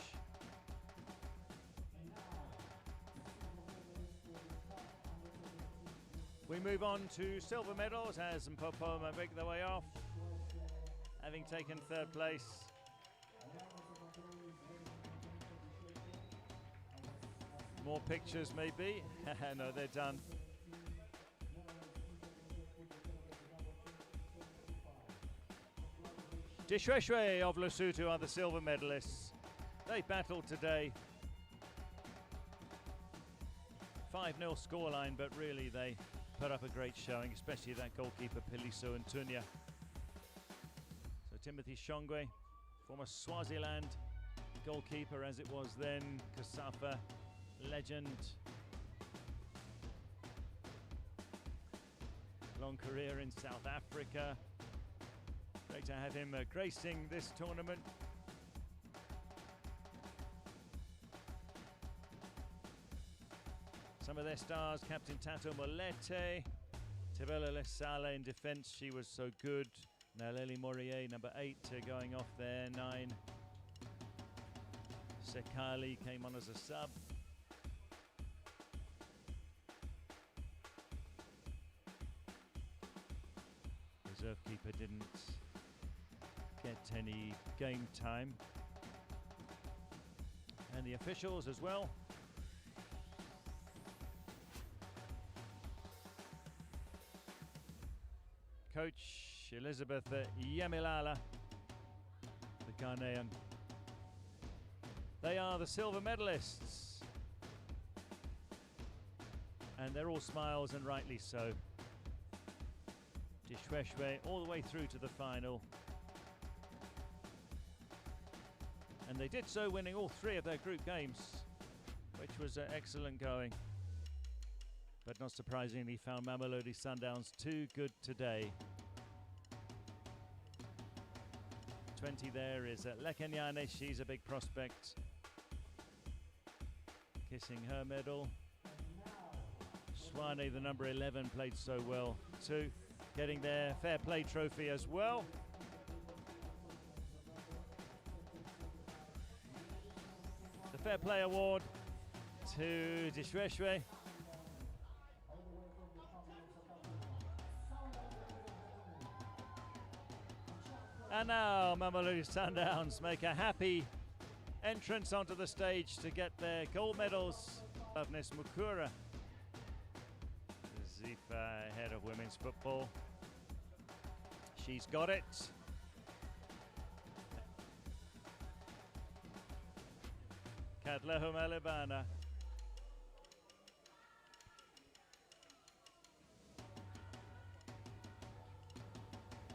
We move on to silver medals as Popoma make their way off, having taken third place. More pictures maybe. No, they're done. Lishoeshoe of Lesotho are the silver medalists. They battled today. 5-0 scoreline, but really they put up a great showing, especially that goalkeeper Piliso and Tunya. So Timothy Shongwe, former Swaziland goalkeeper as it was then, CAF legend. Long career in South Africa. Great to have him gracing this tournament. Some of their stars, Captain Tato Molete, Tebela Lesala in defence, she was so good. Naleli Morier, number 8, going off there, 9. Sekali came on as a sub. Reserve keeper didn't get any game time. And the officials as well. Coach Elizabeth Yamilala, the Ghanaian. They are the silver medalists. And they're all smiles, and rightly so. Lishoeshoe all the way through to the final. And they did so winning all 3 of their group games, which was excellent going. But not surprisingly found Mamelodi Sundowns too good today. 20 there is Lekenyane, she's a big prospect. Kissing her medal. Swane, the number 11, played so well too. Getting their fair play trophy as well. The fair play award to Lishoeshoe. And now Mamelodi Sundowns make a happy entrance onto the stage to get their gold medals. Loveness Mukura, Zifa, head of women's football. She's got it. Kadleho Malibana.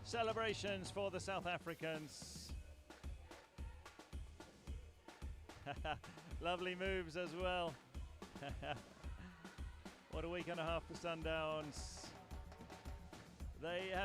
Celebrations for the South Africans. Lovely moves as well. What a week and a half for Sundowns. They have